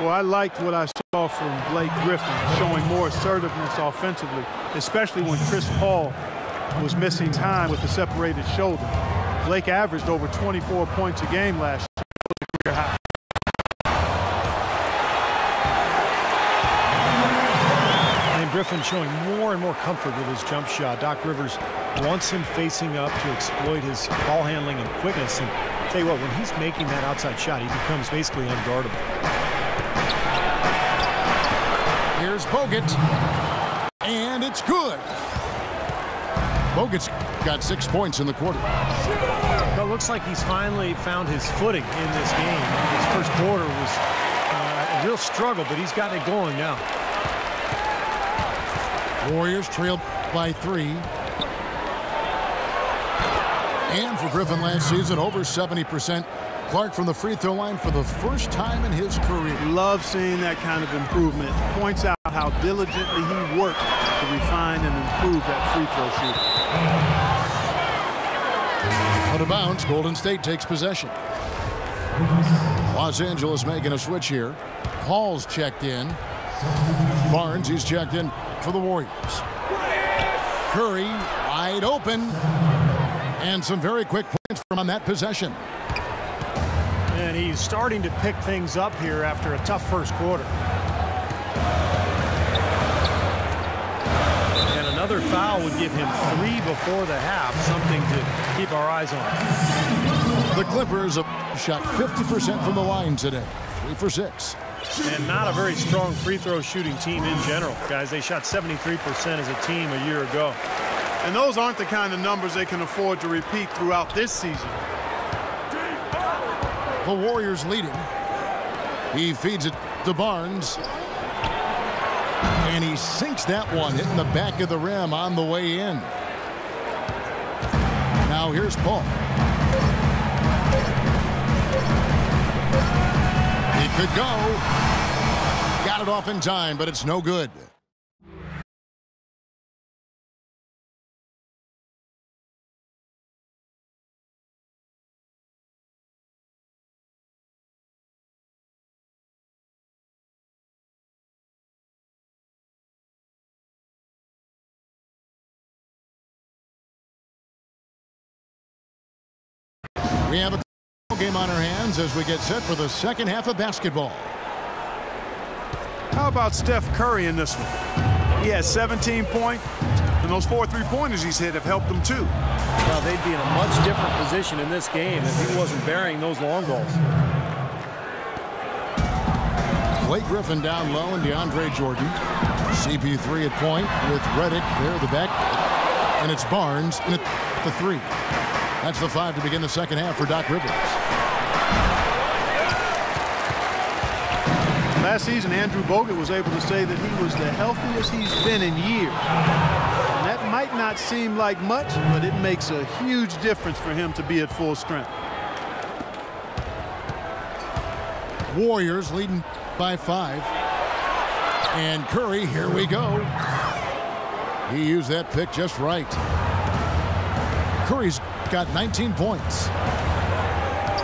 Well, I liked what I saw from Blake Griffin, showing more assertiveness offensively, especially when Chris Paul was missing time with the separated shoulder. Blake averaged over 24 points a game last year, career high. And Griffin showing more and more comfort with his jump shot. Doc Rivers wants him facing up to exploit his ball handling and quickness. And I'll tell you what, when he's making that outside shot, he becomes basically unguardable. Here's Bogut, and it's good. Bogut's got 6 points in the quarter. Well, it looks like he's finally found his footing in this game. His first quarter was a real struggle, but he's got it going now. Warriors trailed by 3. And for Griffin last season, over 70%. Clark from the free throw line for the first time in his career. Love seeing that kind of improvement. Points out how diligently he worked to refine and improve that free throw shoot. Out of bounds, Golden State takes possession. Los Angeles making a switch here. Paul's checked in. Barnes, he's checked in for the Warriors. Curry wide open. And some very quick points from on that possession. And he's starting to pick things up here after a tough first quarter. And another foul would give him 3 before the half, something to keep our eyes on. The Clippers have shot 50% from the line today, 3 for 6. And not a very strong free throw shooting team in general, guys. They shot 73% as a team a year ago. And those aren't the kind of numbers they can afford to repeat throughout this season. The Warriors leading. He feeds it to Barnes. And he sinks that one, hitting the back of the rim on the way in. Now here's Paul. He could go. Got it off in time, but it's no good. We have a game on our hands as we get set for the second half of basketball. How about Steph Curry in this one? He has 17 points, and those 4 3-pointers he's hit have helped him too. Well, they'd be in a much different position in this game if he wasn't burying those long balls. Blake Griffin down low and DeAndre Jordan. CP3 at point with Redick there, the back. And it's Barnes in at the 3. That's the 5 to begin the second half for Doc Rivers. Last season, Andrew Bogut was able to say that he was the healthiest he's been in years. And that might not seem like much, but it makes a huge difference for him to be at full strength. Warriors leading by 5. And Curry, here we go. He used that pick just right. Curry's got 19 points.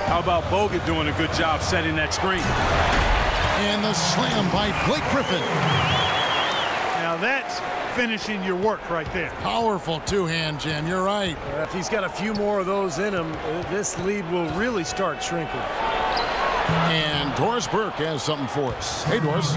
How about Bogut doing a good job setting that screen? And the slam by Blake Griffin. Now that's finishing your work right there. Powerful two-hand jam, you're right. If he's got a few more of those in him, this lead will really start shrinking. And Doris Burke has something for us. Hey, Doris.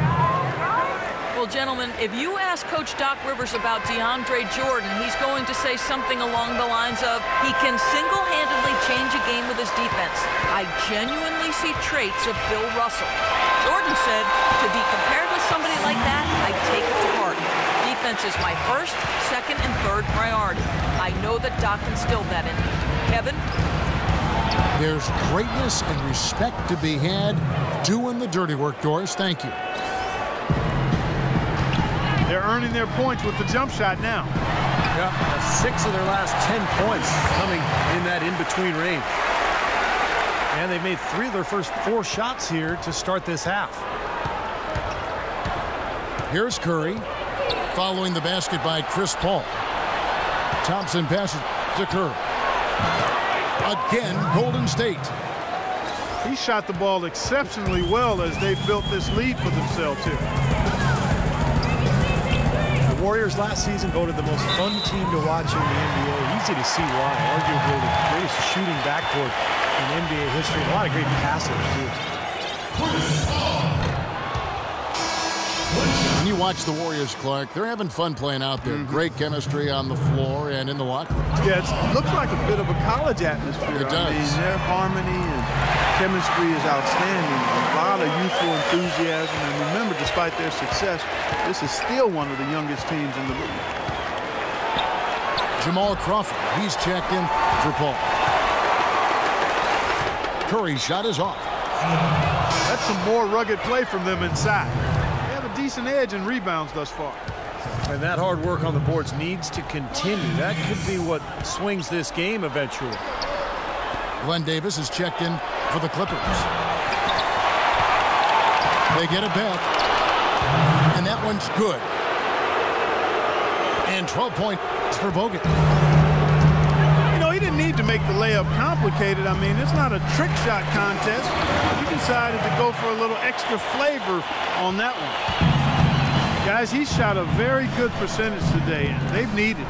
Well, gentlemen, if you ask Coach Doc Rivers about DeAndre Jordan, he's going to say something along the lines of, he can single-handedly change a game with his defense. I genuinely see traits of Bill Russell. Jordan said, to be compared with somebody like that, I take it to heart. Defense is my first, second, and third priority. I know that Doc instilled that in me. Kevin? There's greatness and respect to be had doing the dirty work, Doris. Thank you. They're earning their points with the jump shot now. Yeah, that's 6 of their last 10 points coming in that in-between range. And they've made 3 of their first 4 shots here to start this half. Here's Curry, following the basket by Chris Paul. Thompson passes to Curry. Again, Golden State. He shot the ball exceptionally well as they built this lead for themselves here. The Warriors last season voted the most fun team to watch in the NBA. Easy to see why. Arguably the greatest shooting backcourt in NBA history. A lot of great passers, too. When you watch the Warriors, Clark, they're having fun playing out there. Great chemistry on the floor and in the locker room. Yeah, it looks like a bit of a college atmosphere. It does. I mean, their harmony and chemistry is outstanding. A lot of youthful enthusiasm. And remember, despite their success, this is still one of the youngest teams in the league. Jamal Crawford, he's checked in for Paul. Curry's shot is off. That's some more rugged play from them inside. They have a decent edge in rebounds thus far. And that hard work on the boards needs to continue. That could be what swings this game eventually. Glenn Davis is checked in for the Clippers. They get it back. And that one's good. And 12 points for Bogut. You know, he didn't need to make the layup complicated. I mean, it's not a trick shot contest. He decided to go for a little extra flavor on that one. Guys, he shot a very good percentage today, and they've needed it.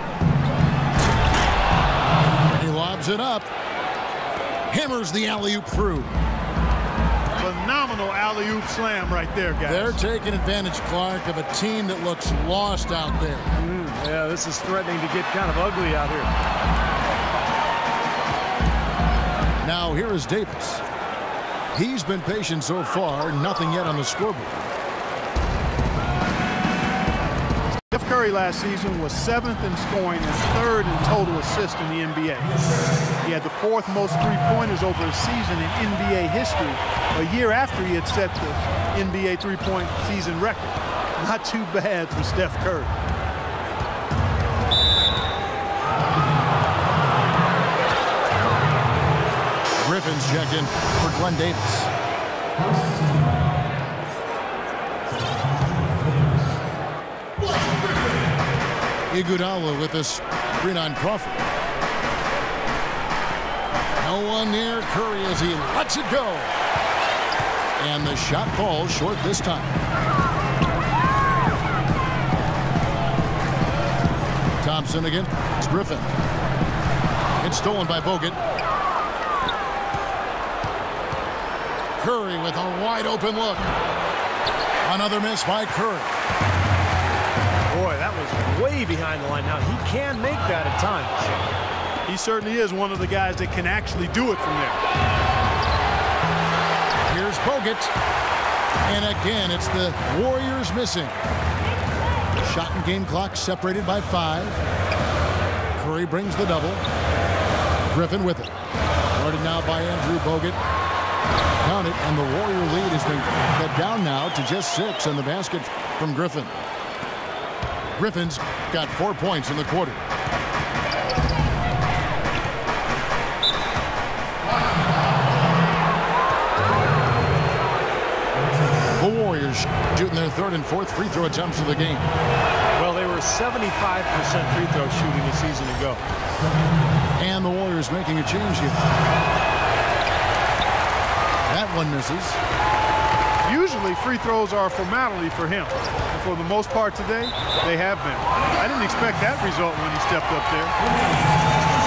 He lobs it up. Hammers the alley-oop through. Phenomenal alley-oop slam right there, guys. They're taking advantage, Clark, of a team that looks lost out there. Yeah, this is threatening to get kind of ugly out here. Now here is Davis. He's been patient so far, nothing yet on the scoreboard. Steph Curry last season was 7th in scoring and 3rd in total assists in the NBA. He had the 4th most three-pointers over a season in NBA history, a year after he had set the NBA three-point season record. Not too bad for Steph Curry. Griffin's checked in for Glenn Davis. Iguodala with this screen on Crawford. No one near Curry as he lets it go. And the shot falls short this time. Thompson again. It's Griffin. It's stolen by Bogut. Curry with a wide open look. Another miss by Curry. Boy, that was way behind the line. Now, he can make that at times. He certainly is one of the guys that can actually do it from there. Here's Bogut. And again, it's the Warriors missing. Shot and game clock separated by 5. Curry brings the double. Griffin with it. Guarded now by Andrew Bogut. Count it, and the Warrior lead has been cut down now to just 6 on the basket from Griffin. Griffin's got 4 points in the quarter. The Warriors shooting their 3rd and 4th free throw attempts of the game. Well, they were 75% free throw shooting a season ago. And the Warriors making a change here. That one misses. Usually free throws are a formality for him. And for the most part today, they have been. I didn't expect that result when he stepped up there.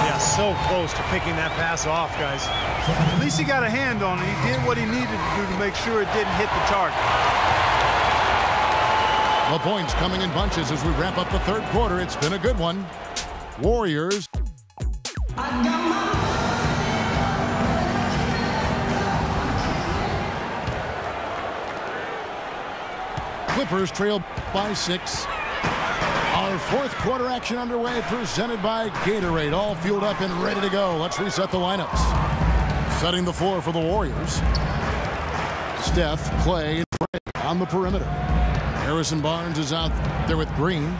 Yeah, so close to picking that pass off, guys. At least he got a hand on it. He did what he needed to do to make sure it didn't hit the target. The points coming in bunches as we wrap up the 3rd quarter. It's been a good one. Warriors. Clippers trail by 6. A fourth quarter action underway, presented by Gatorade. All fueled up and ready to go. Let's reset the lineups. Setting the floor for the Warriors. Steph, Clay, and Trey on the perimeter. Harrison Barnes is out there with Green.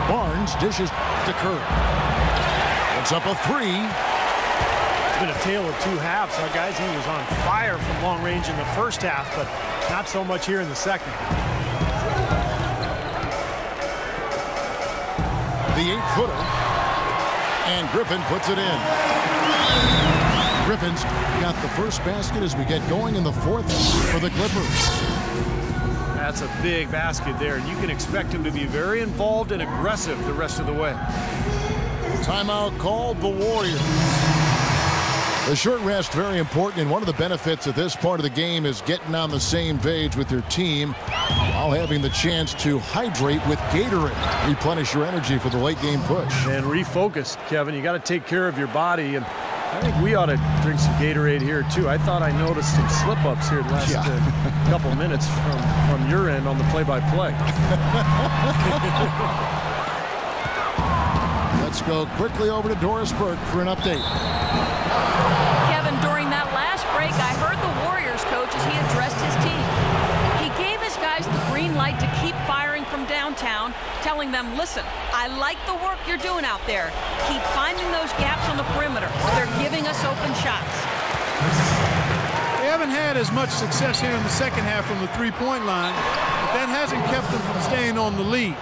Barnes dishes to Curry. Puts up a three. It's been a tale of two halves. Our guys, he was on fire from long range in the first half, but not so much here in the second. The 8-footer, and Griffin puts it in. Griffin's got the first basket as we get going in the fourth for the Clippers. That's a big basket there. You can expect him to be very involved and aggressive the rest of the way. Timeout called the Warriors. The short rest, very important, and one of the benefits of this part of the game is getting on the same page with your team while having the chance to hydrate with Gatorade. Replenish your energy for the late game push. And refocus, Kevin. You got to take care of your body, and I think we ought to drink some Gatorade here, too. I thought I noticed some slip-ups here the last couple minutes from your end on the play-by-play. Let's go quickly over to Doris Burke for an update. Kevin, during that last break, I heard the Warriors coach as he addressed his team. He gave his guys the green light to keep firing from downtown, telling them, listen, I like the work you're doing out there. Keep finding those gaps on the perimeter. They're giving us open shots. They haven't had as much success here in the second half from the three-point line, but that hasn't kept them from staying on the lead.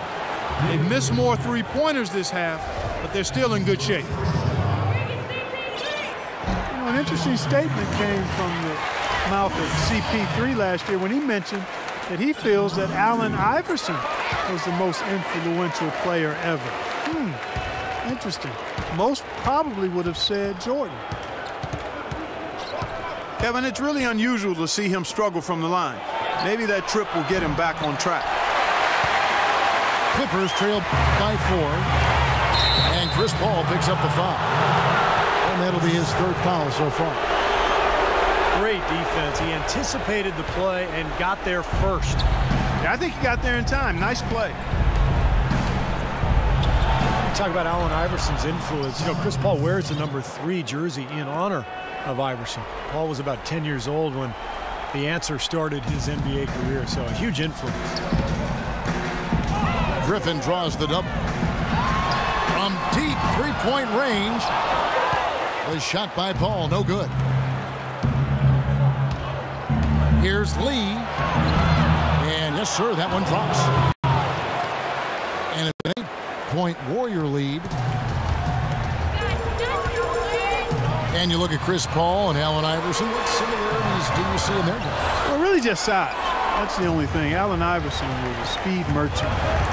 They've missed more three-pointers this half, but they're still in good shape. An interesting statement came from the mouth of CP3 last year when he mentioned that he feels that Allen Iverson was the most influential player ever. Interesting. Most probably would have said Jordan. Kevin, it's really unusual to see him struggle from the line. Maybe that trip will get him back on track. Clippers trail by 4, and Chris Paul picks up the foul. And that'll be his third foul so far. Great defense. He anticipated the play and got there first. Yeah, I think he got there in time. Nice play. Talk about Allen Iverson's influence. You know, Chris Paul wears the number 3 jersey in honor of Iverson. Paul was about 10 years old when the answer started his NBA career, so a huge influence. Griffin draws the double. From deep three-point range, the shot by Paul, no good. Here's Lee. And yes, sir, that one drops. And it's an 8-point Warrior lead. And you look at Chris Paul and Allen Iverson. What similarities do you see in their games? Well, really just size. That's the only thing. Allen Iverson was a speed merchant.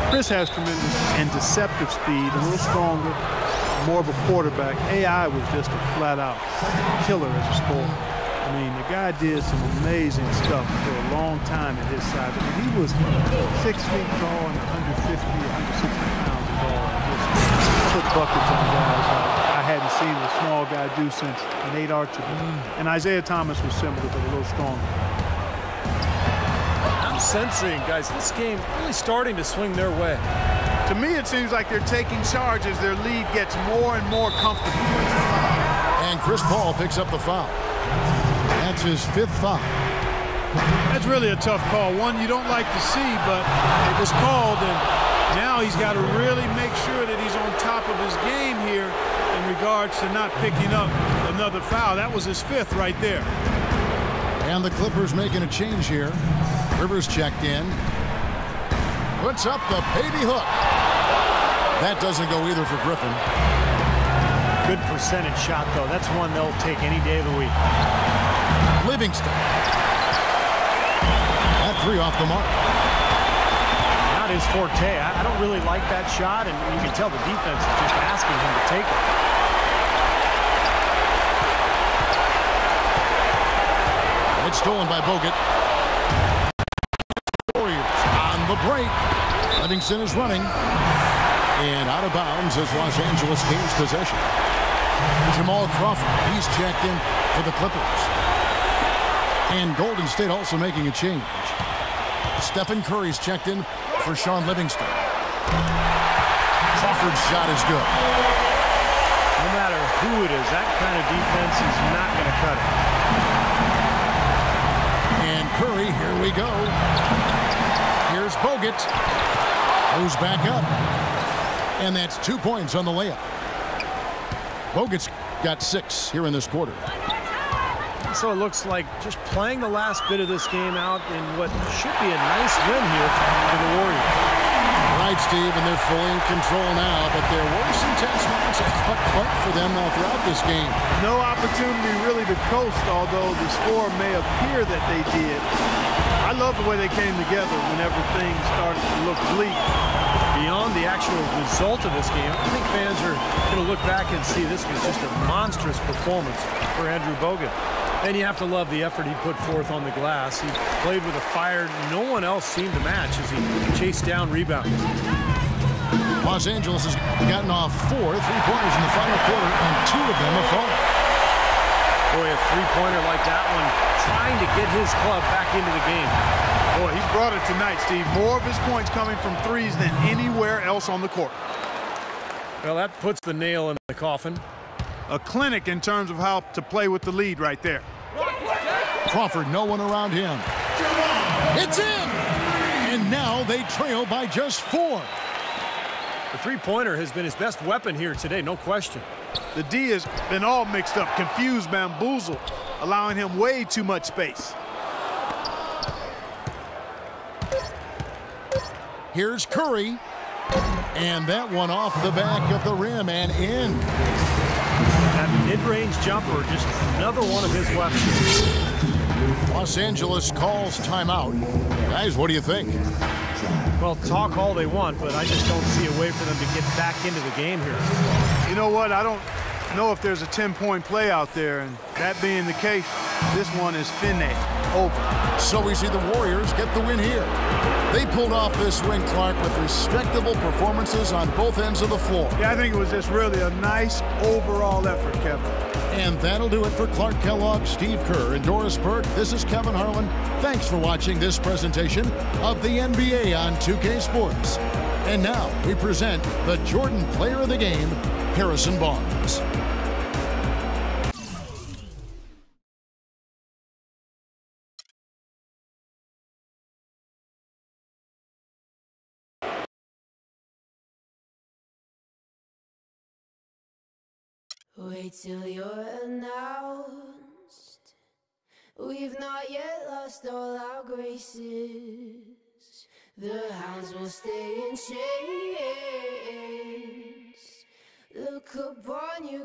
Chris has tremendous and deceptive speed, a little stronger, more of a quarterback. AI was just a flat-out killer as a scorer. I mean, the guy did some amazing stuff for a long time at his size. I mean, he was 6 feet tall and 150, 160 pounds of ball. Just put buckets on guys like I hadn't seen a small guy do since Nate Archibald. And Isaiah Thomas was similar, but a little stronger. I'm sensing, guys, this game really starting to swing their way. To me, it seems like they're taking charge as their lead gets more and more comfortable. And Chris Paul picks up the foul. That's his 5th foul. That's really a tough call. One you don't like to see, but it was called, and now he's got to really make sure that he's on top of his game here in regards to not picking up another foul. That was his 5th right there. And the Clippers making a change here. Rivers checked in. Puts up the baby hook. That doesn't go either for Griffin. Good percentage shot, though. That's one they'll take any day of the week. Livingston. That 3 off the mark. Not his forte. I don't really like that shot, and you can tell the defense is just asking him to take it. It's stolen by Bogut. Warriors on the break. Livingston is running. And out of bounds as Los Angeles gains possession. Jamal Crawford, he's checked in for the Clippers. And Golden State also making a change. Stephen Curry's checked in for Sean Livingston. Crawford's shot is good. No matter who it is, that kind of defense is not going to cut it. And Curry, here we go. Here's Bogut, who's back up. And that's 2 points on the layup. Bogut's got 6 here in this quarter. So it looks like just playing the last bit of this game out in what should be a nice win here for the Warriors. Right, Steve, and they're fully in control now, but there were some tense moments for them throughout this game. No opportunity really to coast, although the score may appear that they did. I love the way they came together whenever things started to look bleak. Beyond the actual result of this game, I think fans are going to look back and see this was just a monstrous performance for Andrew Bogut. And you have to love the effort he put forth on the glass. He played with a fire no one else seemed to match as he chased down rebounds. Los Angeles has gotten off 4 3-pointers in the final quarter, and 2 of them have fallen. Boy, a three-pointer like that one, trying to get his club back into the game. Boy, he's brought it tonight, Steve. More of his points coming from threes than anywhere else on the court. Well, that puts the nail in the coffin. A clinic in terms of how to play with the lead right there. Crawford, no one around him. It's in! And now they trail by just 4. The three-pointer has been his best weapon here today, no question. The D has been all mixed up, confused, bamboozled, allowing him way too much space. Here's Curry. And that one off the back of the rim and in. That mid-range jumper, just another one of his weapons. Los Angeles calls timeout. Guys, what do you think? Well, talk all they want, but I just don't see a way for them to get back into the game here. You know what? I don't know if there's a 10-point play out there, and that being the case, this one is finished, over. So we see the Warriors get the win here. They pulled off this win, Clark, with respectable performances on both ends of the floor. Yeah, I think it was just really a nice overall effort, Kevin. And that'll do it for Clark Kellogg, Steve Kerr, and Doris Burke. This is Kevin Harlan. Thanks for watching this presentation of the NBA on 2K Sports. And now we present the Jordan Player of the Game, Harrison Barnes. Wait till you're announced. We've not yet lost all our graces. The hounds will stay in chains. Look upon you.